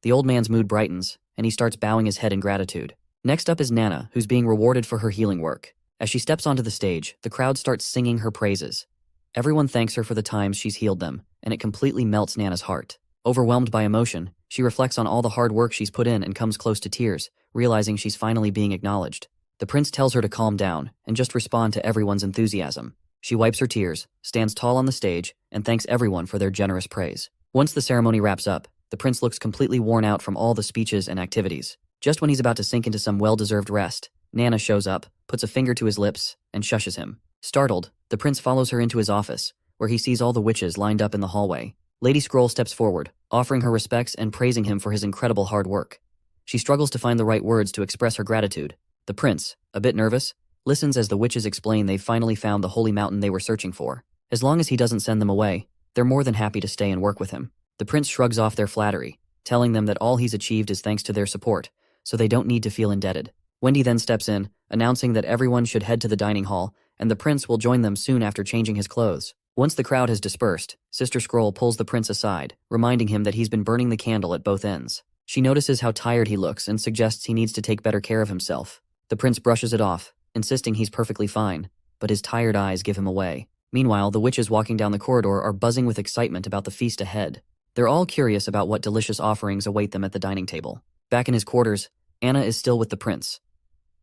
The old man's mood brightens, and he starts bowing his head in gratitude. Next up is Nana, who's being rewarded for her healing work. As she steps onto the stage, the crowd starts singing her praises. Everyone thanks her for the times she's healed them, and it completely melts Nana's heart. Overwhelmed by emotion, she reflects on all the hard work she's put in and comes close to tears, realizing she's finally being acknowledged. The prince tells her to calm down and just respond to everyone's enthusiasm. She wipes her tears, stands tall on the stage, and thanks everyone for their generous praise. Once the ceremony wraps up, the prince looks completely worn out from all the speeches and activities. Just when he's about to sink into some well-deserved rest, Nana shows up, puts a finger to his lips, and shushes him. Startled, the prince follows her into his office, where he sees all the witches lined up in the hallway. Lady Scroll steps forward, offering her respects and praising him for his incredible hard work. She struggles to find the right words to express her gratitude. The prince, a bit nervous, listens as the witches explain they've finally found the holy mountain they were searching for. As long as he doesn't send them away, they're more than happy to stay and work with him. The prince shrugs off their flattery, telling them that all he's achieved is thanks to their support, so they don't need to feel indebted. Wendy then steps in, announcing that everyone should head to the dining hall, and the prince will join them soon after changing his clothes. Once the crowd has dispersed, Sister Scroll pulls the prince aside, reminding him that he's been burning the candle at both ends. She notices how tired he looks and suggests he needs to take better care of himself. The prince brushes it off, insisting he's perfectly fine, but his tired eyes give him away. Meanwhile, the witches walking down the corridor are buzzing with excitement about the feast ahead. They're all curious about what delicious offerings await them at the dining table. Back in his quarters, Anna is still with the prince.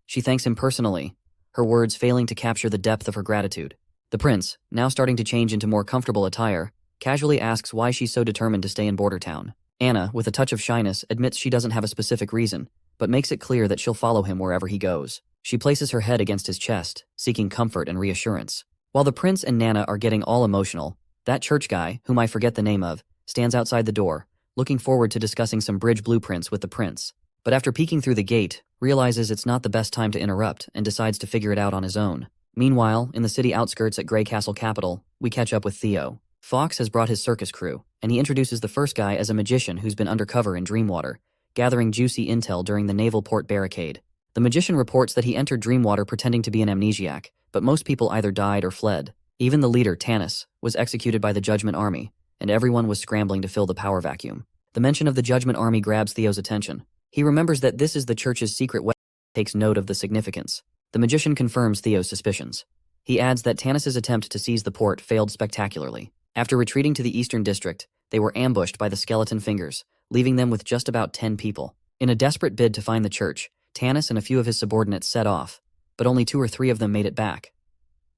She thanks him personally, her words failing to capture the depth of her gratitude. The prince, now starting to change into more comfortable attire, casually asks why she's so determined to stay in Border Town. Anna, with a touch of shyness, admits she doesn't have a specific reason, but makes it clear that she'll follow him wherever he goes. She places her head against his chest, seeking comfort and reassurance. While the prince and Nana are getting all emotional, that church guy, whom I forget the name of, stands outside the door, looking forward to discussing some bridge blueprints with the prince. But after peeking through the gate, realizes it's not the best time to interrupt and decides to figure it out on his own. Meanwhile, in the city outskirts at Grey Castle Capital, we catch up with Theo. Fox has brought his circus crew, and he introduces the first guy as a magician who's been undercover in Dreamwater, gathering juicy intel during the naval port barricade. The magician reports that he entered Dreamwater pretending to be an amnesiac, but most people either died or fled. Even the leader, Tanis, was executed by the Judgment Army, and everyone was scrambling to fill the power vacuum. The mention of the Judgment Army grabs Theo's attention. He remembers that this is the church's secret weapon and takes note of the significance. The magician confirms Theo's suspicions. He adds that Tanis's attempt to seize the port failed spectacularly. After retreating to the Eastern District, they were ambushed by the Skeleton Fingers, leaving them with just about 10 people. In a desperate bid to find the church, Tanis and a few of his subordinates set off, but only 2 or 3 of them made it back.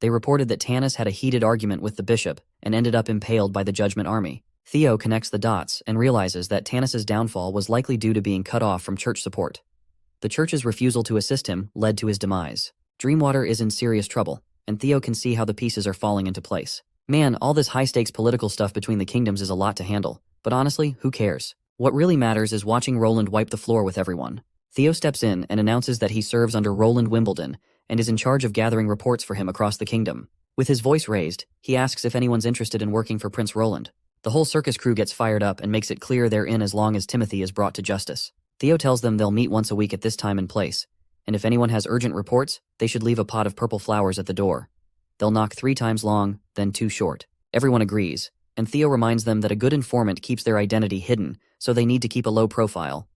They reported that Tanis had a heated argument with the bishop and ended up impaled by the Judgment Army. Theo connects the dots and realizes that Tanis's downfall was likely due to being cut off from church support. The church's refusal to assist him led to his demise. Dreamwater is in serious trouble, and Theo can see how the pieces are falling into place. Man, all this high-stakes political stuff between the kingdoms is a lot to handle, but honestly, who cares? What really matters is watching Roland wipe the floor with everyone. Theo steps in and announces that he serves under Roland Wimbledon and is in charge of gathering reports for him across the kingdom. With his voice raised, he asks if anyone's interested in working for Prince Roland. The whole circus crew gets fired up and makes it clear they're in as long as Timothy is brought to justice. Theo tells them they'll meet once a week at this time and place, and if anyone has urgent reports, they should leave a pot of purple flowers at the door. They'll knock 3 times long, then 2 short. Everyone agrees, and Theo reminds them that a good informant keeps their identity hidden, so they need to keep a low profile.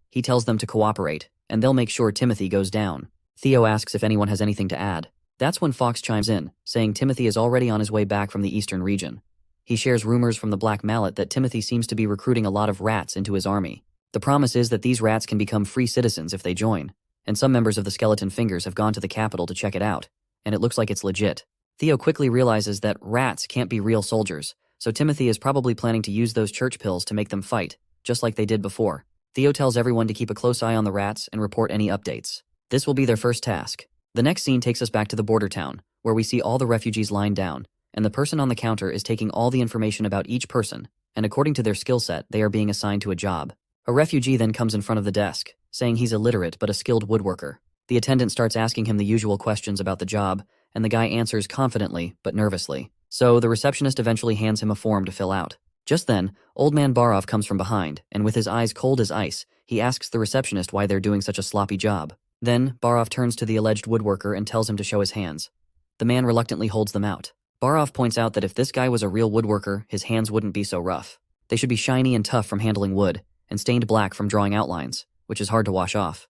He tells them to cooperate, and they'll make sure Timothy goes down. Theo asks if anyone has anything to add. That's when Fox chimes in, saying Timothy is already on his way back from the eastern region. He shares rumors from the Black Mallet that Timothy seems to be recruiting a lot of rats into his army. The promise is that these rats can become free citizens if they join, and some members of the Skeleton Fingers have gone to the capital to check it out, and it looks like it's legit. Theo quickly realizes that rats can't be real soldiers, so Timothy is probably planning to use those church pills to make them fight, just like they did before. Theo tells everyone to keep a close eye on the rats and report any updates. This will be their first task. The next scene takes us back to the border town, where we see all the refugees lined down, and the person on the counter is taking all the information about each person, and according to their skill set, they are being assigned to a job. A refugee then comes in front of the desk, saying he's illiterate but a skilled woodworker. The attendant starts asking him the usual questions about the job, and the guy answers confidently but nervously. So the receptionist eventually hands him a form to fill out. Just then, Old Man Barov comes from behind, and with his eyes cold as ice, he asks the receptionist why they're doing such a sloppy job. Then, Barov turns to the alleged woodworker and tells him to show his hands. The man reluctantly holds them out. Barov points out that if this guy was a real woodworker, his hands wouldn't be so rough. They should be shiny and tough from handling wood, and stained black from drawing outlines, which is hard to wash off.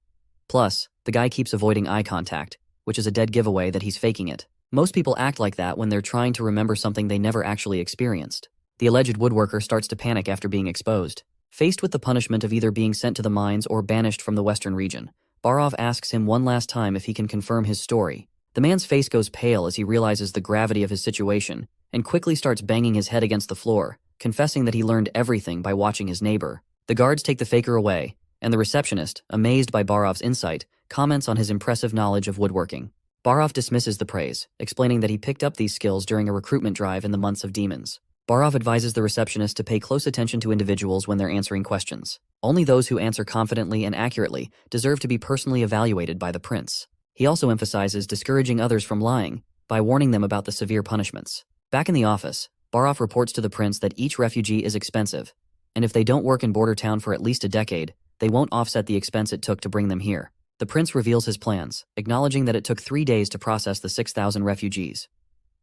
Plus, the guy keeps avoiding eye contact, which is a dead giveaway that he's faking it. Most people act like that when they're trying to remember something they never actually experienced. The alleged woodworker starts to panic after being exposed. Faced with the punishment of either being sent to the mines or banished from the western region, Barov asks him one last time if he can confirm his story. The man's face goes pale as he realizes the gravity of his situation, and quickly starts banging his head against the floor, confessing that he learned everything by watching his neighbor. The guards take the faker away, and the receptionist, amazed by Barov's insight, comments on his impressive knowledge of woodworking. Barov dismisses the praise, explaining that he picked up these skills during a recruitment drive in the months of Demons. Barov advises the receptionist to pay close attention to individuals when they're answering questions. Only those who answer confidently and accurately deserve to be personally evaluated by the prince. He also emphasizes discouraging others from lying by warning them about the severe punishments. Back in the office, Barov reports to the prince that each refugee is expensive, and if they don't work in Border Town for at least a decade, they won't offset the expense it took to bring them here. The prince reveals his plans, acknowledging that it took 3 days to process the 6,000 refugees.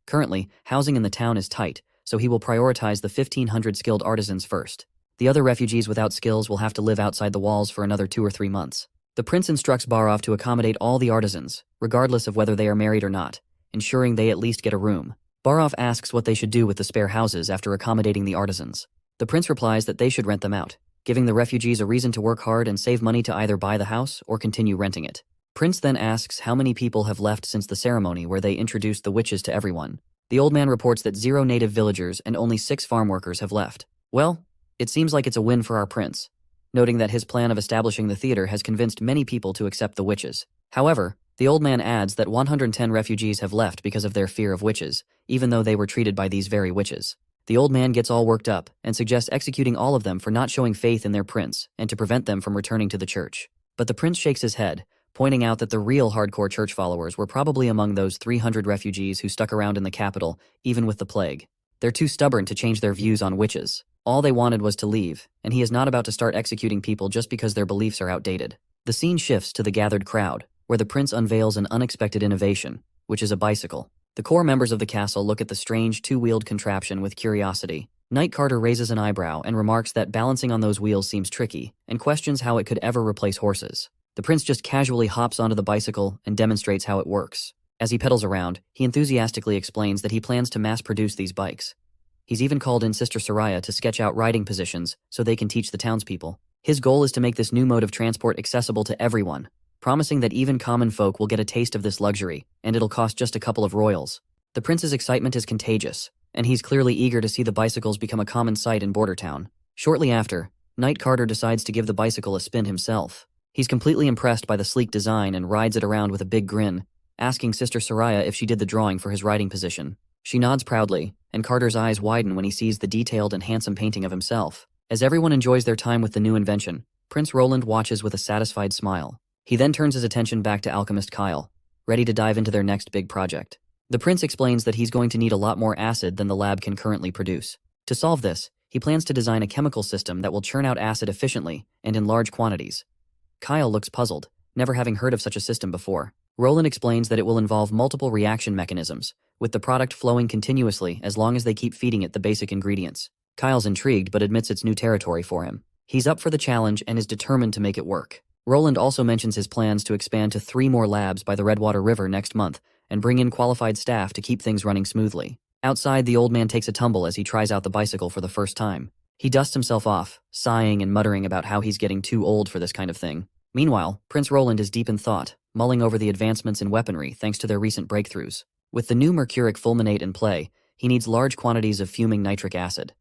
Currently, housing in the town is tight, so he will prioritize the 1,500 skilled artisans first. The other refugees without skills will have to live outside the walls for another 2 or 3 months. The prince instructs Barov to accommodate all the artisans, regardless of whether they are married or not, ensuring they at least get a room. Barov asks what they should do with the spare houses after accommodating the artisans. The prince replies that they should rent them out, giving the refugees a reason to work hard and save money to either buy the house or continue renting it. Prince then asks how many people have left since the ceremony where they introduced the witches to everyone. The old man reports that 0 native villagers and only 6 farm workers have left. Well, it seems like it's a win for our prince, noting that his plan of establishing the theater has convinced many people to accept the witches. However, the old man adds that 110 refugees have left because of their fear of witches, even though they were treated by these very witches. The old man gets all worked up and suggests executing all of them for not showing faith in their prince and to prevent them from returning to the church. But the prince shakes his head, pointing out that the real hardcore church followers were probably among those 300 refugees who stuck around in the capital, even with the plague. They're too stubborn to change their views on witches. All they wanted was to leave, and he is not about to start executing people just because their beliefs are outdated. The scene shifts to the gathered crowd, where the prince unveils an unexpected innovation, which is a bicycle. The core members of the castle look at the strange 2-wheeled contraption with curiosity. Knight Carter raises an eyebrow and remarks that balancing on those wheels seems tricky, and questions how it could ever replace horses. The prince just casually hops onto the bicycle and demonstrates how it works. As he pedals around, he enthusiastically explains that he plans to mass-produce these bikes. He's even called in Sister Soraya to sketch out riding positions so they can teach the townspeople. His goal is to make this new mode of transport accessible to everyone, promising that even common folk will get a taste of this luxury, and it'll cost just a couple of royals. The prince's excitement is contagious, and he's clearly eager to see the bicycles become a common sight in Border Town. Shortly after, Knight Carter decides to give the bicycle a spin himself. He's completely impressed by the sleek design and rides it around with a big grin, asking Sister Soraya if she did the drawing for his riding position. She nods proudly, and Carter's eyes widen when he sees the detailed and handsome painting of himself. As everyone enjoys their time with the new invention, Prince Roland watches with a satisfied smile. He then turns his attention back to alchemist Kyle, ready to dive into their next big project. The prince explains that he's going to need a lot more acid than the lab can currently produce. To solve this, he plans to design a chemical system that will churn out acid efficiently and in large quantities. Kyle looks puzzled, never having heard of such a system before. Roland explains that it will involve multiple reaction mechanisms, with the product flowing continuously as long as they keep feeding it the basic ingredients. Kyle's intrigued but admits it's new territory for him. He's up for the challenge and is determined to make it work. Roland also mentions his plans to expand to 3 more labs by the Redwater River next month and bring in qualified staff to keep things running smoothly. Outside, the old man takes a tumble as he tries out the bicycle for the first time. He dusts himself off, sighing and muttering about how he's getting too old for this kind of thing. Meanwhile, Prince Roland is deep in thought, mulling over the advancements in weaponry thanks to their recent breakthroughs. With the new mercuric fulminate in play, he needs large quantities of fuming nitric acid.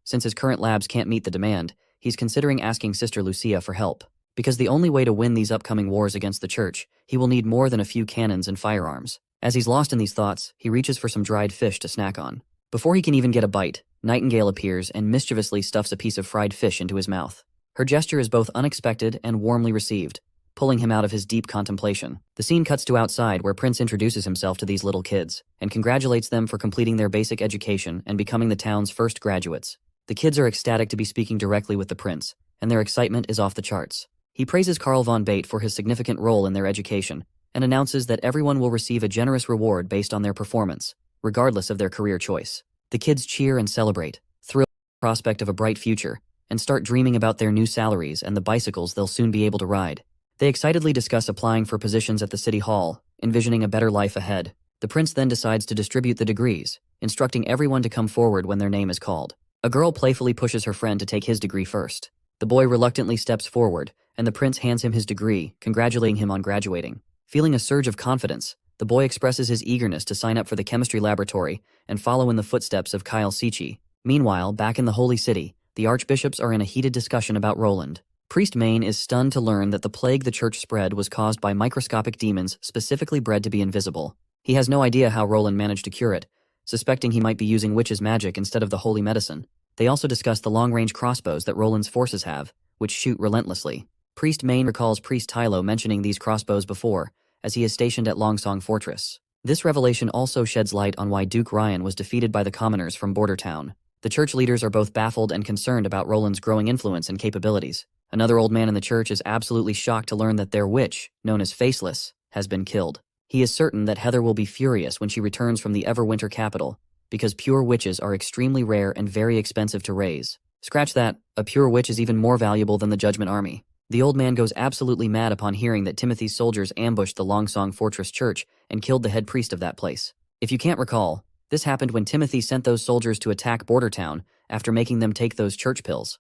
Since his current labs can't meet the demand, he's considering asking Sister Lucia for help. Because the only way to win these upcoming wars against the church, he will need more than a few cannons and firearms. As he's lost in these thoughts, he reaches for some dried fish to snack on. Before he can even get a bite, Nightingale appears and mischievously stuffs a piece of fried fish into his mouth. Her gesture is both unexpected and warmly received, pulling him out of his deep contemplation. The scene cuts to outside where Prince introduces himself to these little kids and congratulates them for completing their basic education and becoming the town's first graduates. The kids are ecstatic to be speaking directly with the prince, and their excitement is off the charts. He praises Karl von Bate for his significant role in their education and announces that everyone will receive a generous reward based on their performance, regardless of their career choice. The kids cheer and celebrate, thrilled at the prospect of a bright future, and start dreaming about their new salaries and the bicycles they'll soon be able to ride. They excitedly discuss applying for positions at the city hall, envisioning a better life ahead. The prince then decides to distribute the degrees, instructing everyone to come forward when their name is called. A girl playfully pushes her friend to take his degree first. The boy reluctantly steps forward, and the prince hands him his degree, congratulating him on graduating. Feeling a surge of confidence, the boy expresses his eagerness to sign up for the chemistry laboratory and follow in the footsteps of Kyle Sichi. Meanwhile, back in the Holy City, the archbishops are in a heated discussion about Roland. Priest Maine is stunned to learn that the plague the church spread was caused by microscopic demons specifically bred to be invisible. He has no idea how Roland managed to cure it, suspecting he might be using witch's magic instead of the holy medicine. They also discuss the long-range crossbows that Roland's forces have, which shoot relentlessly. Priest Maine recalls Priest Tylo mentioning these crossbows before, as he is stationed at Longsong Fortress. This revelation also sheds light on why Duke Ryan was defeated by the commoners from Border Town. The church leaders are both baffled and concerned about Roland's growing influence and capabilities. Another old man in the church is absolutely shocked to learn that their witch, known as Faceless, has been killed. He is certain that Heather will be furious when she returns from the Everwinter capital, because pure witches are extremely rare and very expensive to raise. Scratch that, a pure witch is even more valuable than the Judgment Army. The old man goes absolutely mad upon hearing that Timothy's soldiers ambushed the Longsong Fortress church and killed the head priest of that place. If you can't recall, This happened when Timothy sent those soldiers to attack Border Town after making them take those church pills.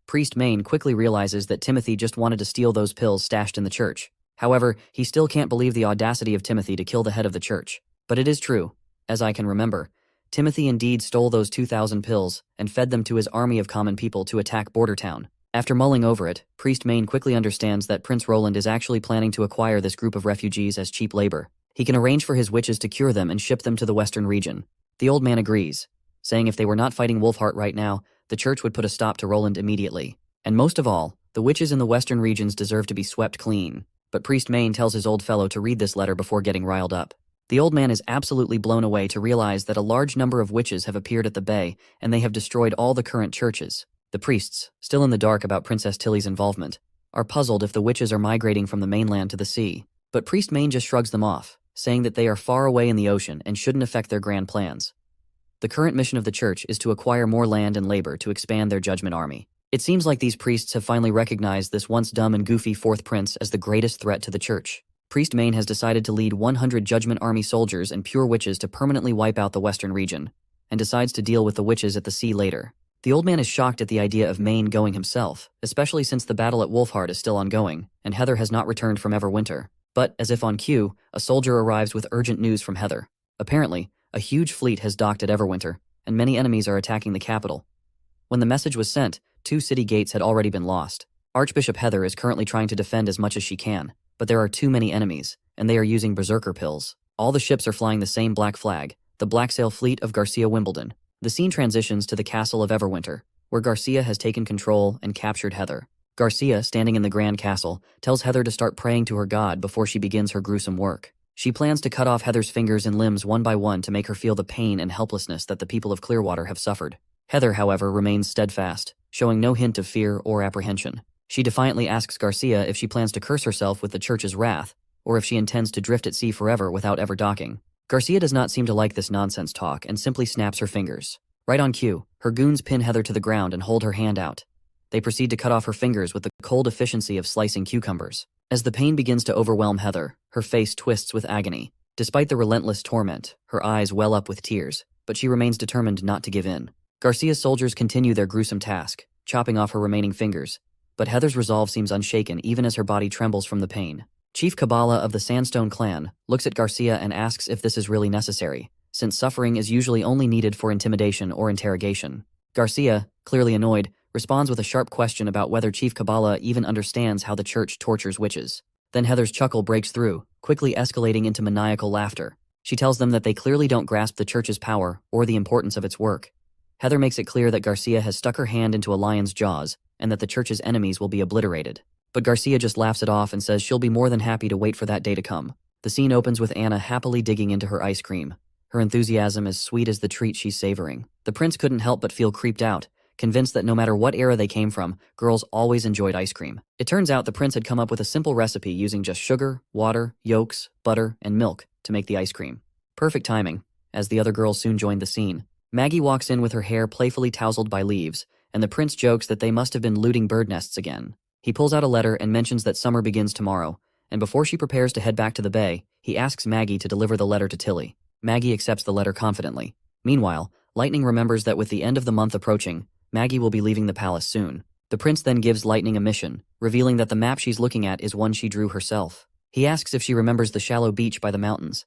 Priest Maine quickly realizes that Timothy just wanted to steal those pills stashed in the church. However, he still can't believe the audacity of Timothy to kill the head of the church. But it is true. As I can remember, Timothy indeed stole those 2,000 pills and fed them to his army of common people to attack Border Town. After mulling over it, Priest Maine quickly understands that Prince Roland is actually planning to acquire this group of refugees as cheap labor. He can arrange for his witches to cure them and ship them to the western region. The old man agrees, saying if they were not fighting Wolfheart right now, the church would put a stop to Roland immediately. And most of all, the witches in the western regions deserve to be swept clean. But Priest Maine tells his old fellow to read this letter before getting riled up. The old man is absolutely blown away to realize that a large number of witches have appeared at the bay and they have destroyed all the current churches. The priests, still in the dark about Princess Tilly's involvement, are puzzled if the witches are migrating from the mainland to the sea. But Priest Maine just shrugs them off, saying that they are far away in the ocean and shouldn't affect their grand plans. The current mission of the church is to acquire more land and labor to expand their judgment army. It seems like these priests have finally recognized this once dumb and goofy fourth prince as the greatest threat to the church. Priest Maine has decided to lead 100 judgment army soldiers and pure witches to permanently wipe out the western region, and decides to deal with the witches at the sea later. The old man is shocked at the idea of Maine going himself, especially since the battle at Wolfheart is still ongoing, and Heather has not returned from Everwinter. But, as if on cue, a soldier arrives with urgent news from Heather. Apparently, a huge fleet has docked at Everwinter, and many enemies are attacking the capital. When the message was sent, 2 city gates had already been lost. Archbishop Heather is currently trying to defend as much as she can, but there are too many enemies, and they are using berserker pills. All the ships are flying the same black flag, the Black Sail Fleet of Garcia Wimbledon. The scene transitions to the castle of Everwinter, where Garcia has taken control and captured Heather. Garcia, standing in the Grand Castle, tells Heather to start praying to her god before she begins her gruesome work. She plans to cut off Heather's fingers and limbs one by one to make her feel the pain and helplessness that the people of Clearwater have suffered. Heather, however, remains steadfast, showing no hint of fear or apprehension. She defiantly asks Garcia if she plans to curse herself with the church's wrath, or if she intends to drift at sea forever without ever docking. Garcia does not seem to like this nonsense talk and simply snaps her fingers. Right on cue, her goons pin Heather to the ground and hold her hand out. They proceed to cut off her fingers with the cold efficiency of slicing cucumbers. As the pain begins to overwhelm Heather, her face twists with agony. Despite the relentless torment, her eyes well up with tears, but she remains determined not to give in. Garcia's soldiers continue their gruesome task, chopping off her remaining fingers, but Heather's resolve seems unshaken even as her body trembles from the pain. Chief Kabbalah of the Sandstone clan looks at Garcia and asks if this is really necessary, since suffering is usually only needed for intimidation or interrogation. Garcia, clearly annoyed, responds with a sharp question about whether Chief Kabbalah even understands how the church tortures witches. Then Heather's chuckle breaks through, quickly escalating into maniacal laughter. She tells them that they clearly don't grasp the church's power or the importance of its work. Heather makes it clear that Garcia has stuck her hand into a lion's jaws and that the church's enemies will be obliterated. But Garcia just laughs it off and says she'll be more than happy to wait for that day to come. The scene opens with Anna happily digging into her ice cream, her enthusiasm as sweet as the treat she's savoring. The prince couldn't help but feel creeped out, convinced that no matter what era they came from, girls always enjoyed ice cream. It turns out the prince had come up with a simple recipe using just sugar, water, yolks, butter, and milk to make the ice cream. Perfect timing, as the other girls soon joined the scene. Maggie walks in with her hair playfully tousled by leaves, and the prince jokes that they must have been looting bird nests again. He pulls out a letter and mentions that summer begins tomorrow, and before she prepares to head back to the bay, he asks Maggie to deliver the letter to Tilly. Maggie accepts the letter confidently. Meanwhile, Lightning remembers that with the end of the month approaching, Maggie will be leaving the palace soon. The prince then gives Lightning a mission, revealing that the map she's looking at is one she drew herself. He asks if she remembers the shallow beach by the mountains.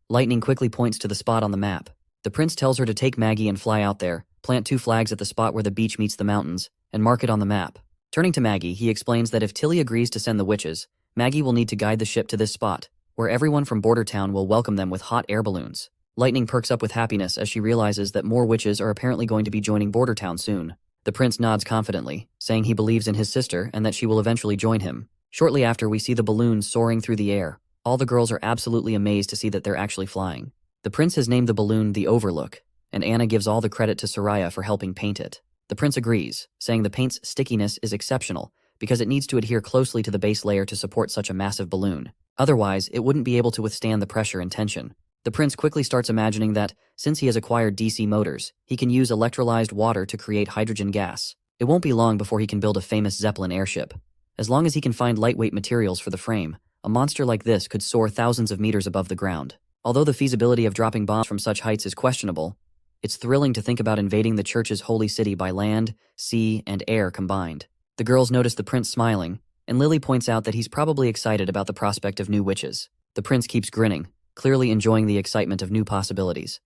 Lightning quickly points to the spot on the map. The prince tells her to take Maggie and fly out there, plant 2 flags at the spot where the beach meets the mountains, and mark it on the map. Turning to Maggie, he explains that if Tilly agrees to send the witches, Maggie will need to guide the ship to this spot, where everyone from Border Town will welcome them with hot air balloons. Lightning perks up with happiness as she realizes that more witches are apparently going to be joining Border Town soon. The prince nods confidently, saying he believes in his sister and that she will eventually join him. Shortly after, we see the balloons soaring through the air. All the girls are absolutely amazed to see that they're actually flying. The prince has named the balloon the Overlook, and Anna gives all the credit to Soraya for helping paint it. The prince agrees, saying the paint's stickiness is exceptional because it needs to adhere closely to the base layer to support such a massive balloon. Otherwise, it wouldn't be able to withstand the pressure and tension. The prince quickly starts imagining that, since he has acquired DC motors, he can use electrolyzed water to create hydrogen gas. It won't be long before he can build a famous Zeppelin airship. As long as he can find lightweight materials for the frame, a monster like this could soar thousands of meters above the ground. Although the feasibility of dropping bombs from such heights is questionable, it's thrilling to think about invading the church's holy city by land, sea, and air combined. The girls notice the prince smiling, and Lily points out that he's probably excited about the prospect of new witches. The prince keeps grinning, clearly enjoying the excitement of new possibilities.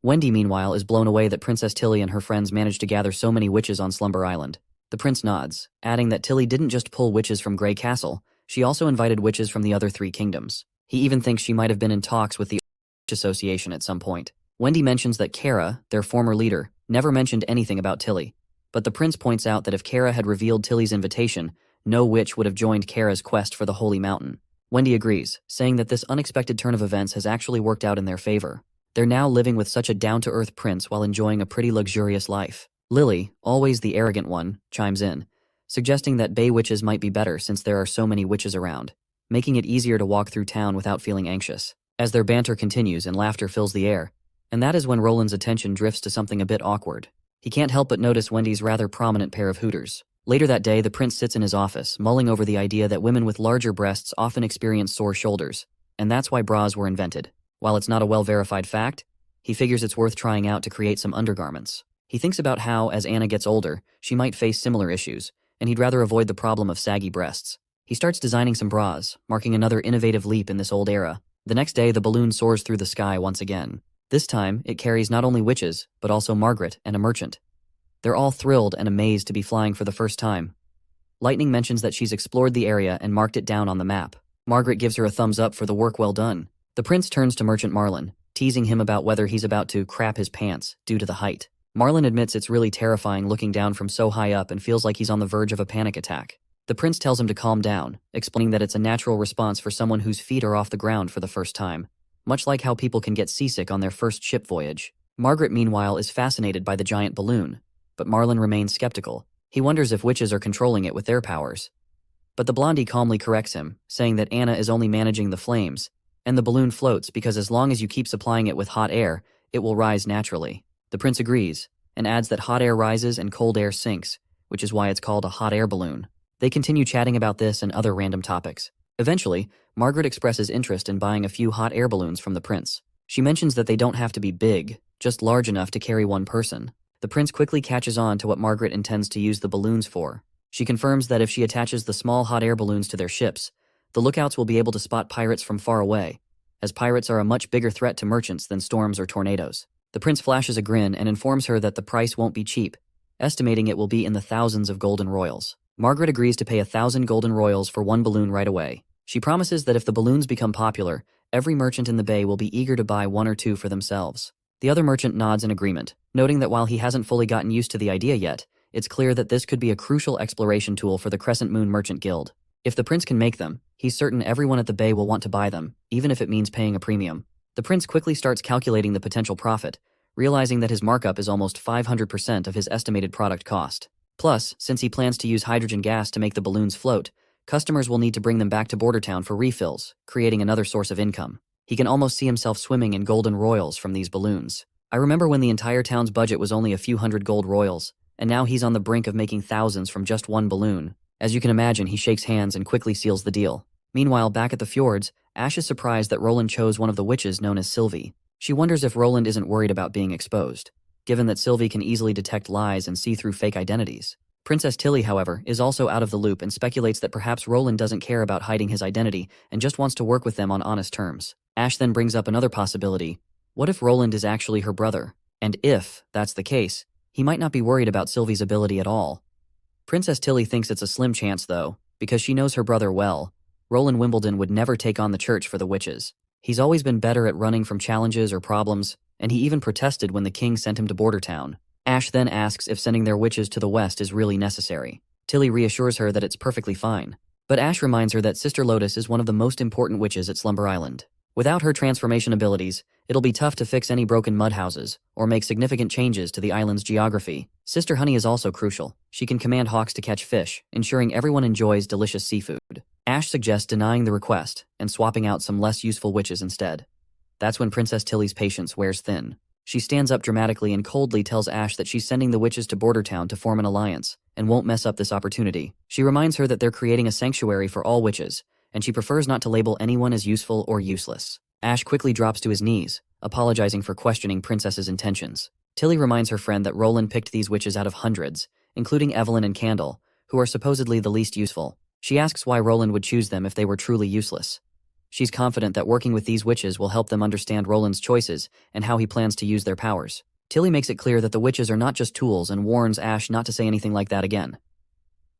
Wendy, meanwhile, is blown away that Princess Tilly and her friends managed to gather so many witches on Slumber Island. The prince nods, adding that Tilly didn't just pull witches from Grey Castle, she also invited witches from the other 3 kingdoms. He even thinks she might have been in talks with the Witch Association at some point. Wendy mentions that Kara, their former leader, never mentioned anything about Tilly. But the prince points out that if Kara had revealed Tilly's invitation, no witch would have joined Kara's quest for the Holy Mountain. Wendy agrees, saying that this unexpected turn of events has actually worked out in their favor. They're now living with such a down-to-earth prince while enjoying a pretty luxurious life. Lily, always the arrogant one, chimes in, suggesting that Bay witches might be better since there are so many witches around, making it easier to walk through town without feeling anxious. As their banter continues and laughter fills the air, and that is when Roland's attention drifts to something a bit awkward. He can't help but notice Wendy's rather prominent pair of hooters. Later that day, the prince sits in his office, mulling over the idea that women with larger breasts often experience sore shoulders, and that's why bras were invented. While it's not a well-verified fact, he figures it's worth trying out to create some undergarments. He thinks about how, as Anna gets older, she might face similar issues, and he'd rather avoid the problem of saggy breasts. He starts designing some bras, marking another innovative leap in this old era. The next day, the balloon soars through the sky once again. This time, it carries not only witches, but also Margaret and a merchant. They're all thrilled and amazed to be flying for the first time. Lightning mentions that she's explored the area and marked it down on the map. Margaret gives her a thumbs up for the work well done. The prince turns to Merchant Marlin, teasing him about whether he's about to crap his pants due to the height. Marlin admits it's really terrifying looking down from so high up and feels like he's on the verge of a panic attack. The prince tells him to calm down, explaining that it's a natural response for someone whose feet are off the ground for the first time, much like how people can get seasick on their first ship voyage. Margaret, meanwhile, is fascinated by the giant balloon, but Marlin remains skeptical. He wonders if witches are controlling it with their powers. But the blondie calmly corrects him, saying that Anna is only managing the flames, and the balloon floats because as long as you keep supplying it with hot air, it will rise naturally. The prince agrees, and adds that hot air rises and cold air sinks, which is why it's called a hot air balloon. They continue chatting about this and other random topics. Eventually, Margaret expresses interest in buying a few hot air balloons from the prince. She mentions that they don't have to be big, just large enough to carry one person. The prince quickly catches on to what Margaret intends to use the balloons for. She confirms that if she attaches the small hot air balloons to their ships, the lookouts will be able to spot pirates from far away, as pirates are a much bigger threat to merchants than storms or tornadoes. The prince flashes a grin and informs her that the price won't be cheap, estimating it will be in the thousands of golden royals. Margaret agrees to pay 1,000 golden royals for one balloon right away. She promises that if the balloons become popular, every merchant in the bay will be eager to buy 1 or 2 for themselves. The other merchant nods in agreement, noting that while he hasn't fully gotten used to the idea yet, it's clear that this could be a crucial exploration tool for the Crescent Moon Merchant Guild. If the prince can make them, he's certain everyone at the bay will want to buy them, even if it means paying a premium. The prince quickly starts calculating the potential profit, realizing that his markup is almost 500% of his estimated product cost. Plus, since he plans to use hydrogen gas to make the balloons float, customers will need to bring them back to Bordertown for refills, creating another source of income. He can almost see himself swimming in golden royals from these balloons. I remember when the entire town's budget was only a few hundred gold royals, and now he's on the brink of making thousands from just one balloon. As you can imagine, he shakes hands and quickly seals the deal. Meanwhile, back at the fjords, Ash is surprised that Roland chose one of the witches known as Sylvie. She wonders if Roland isn't worried about being exposed, given that Sylvie can easily detect lies and see through fake identities. Princess Tilly, however, is also out of the loop and speculates that perhaps Roland doesn't care about hiding his identity and just wants to work with them on honest terms. Ash then brings up another possibility. What if Roland is actually her brother? And if that's the case, he might not be worried about Sylvie's ability at all. Princess Tilly thinks it's a slim chance, though, because she knows her brother well. Roland Wimbledon would never take on the church for the witches. He's always been better at running from challenges or problems, and he even protested when the king sent him to Bordertown. Ash then asks if sending their witches to the west is really necessary. Tilly reassures her that it's perfectly fine. But Ash reminds her that Sister Lotus is one of the most important witches at Slumber Island. Without her transformation abilities, it'll be tough to fix any broken mud houses or make significant changes to the island's geography. Sister Honey is also crucial. She can command hawks to catch fish, ensuring everyone enjoys delicious seafood. Ash suggests denying the request and swapping out some less useful witches instead. That's when Princess Tilly's patience wears thin. She stands up dramatically and coldly tells Ash that she's sending the witches to Bordertown to form an alliance and won't mess up this opportunity. She reminds her that they're creating a sanctuary for all witches, and she prefers not to label anyone as useful or useless. Ash quickly drops to his knees, apologizing for questioning Princess's intentions. Tilly reminds her friend that Roland picked these witches out of hundreds, including Evelyn and Candle, who are supposedly the least useful. She asks why Roland would choose them if they were truly useless. She's confident that working with these witches will help them understand Roland's choices and how he plans to use their powers. Tilly makes it clear that the witches are not just tools and warns Ash not to say anything like that again.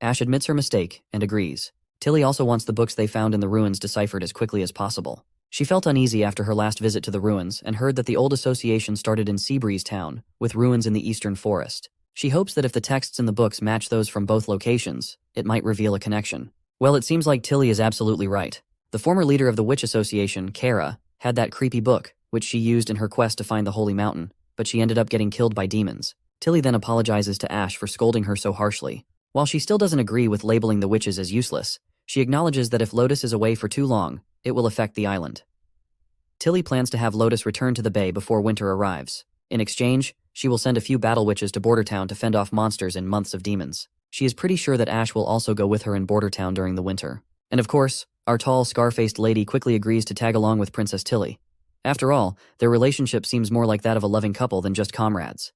Ash admits her mistake and agrees. Tilly also wants the books they found in the ruins deciphered as quickly as possible. She felt uneasy after her last visit to the ruins and heard that the old association started in Seabreeze Town, with ruins in the eastern forest. She hopes that if the texts in the books match those from both locations, it might reveal a connection. Well, it seems like Tilly is absolutely right. The former leader of the Witch Association, Kara, had that creepy book, which she used in her quest to find the Holy Mountain, but she ended up getting killed by demons. Tilly then apologizes to Ash for scolding her so harshly. While she still doesn't agree with labeling the witches as useless, she acknowledges that if Lotus is away for too long, it will affect the island. Tilly plans to have Lotus return to the bay before winter arrives. In exchange, she will send a few battle witches to Bordertown to fend off monsters in months of demons. She is pretty sure that Ash will also go with her in Bordertown during the winter. And of course, our tall, scar-faced lady quickly agrees to tag along with Princess Tilly. After all, their relationship seems more like that of a loving couple than just comrades.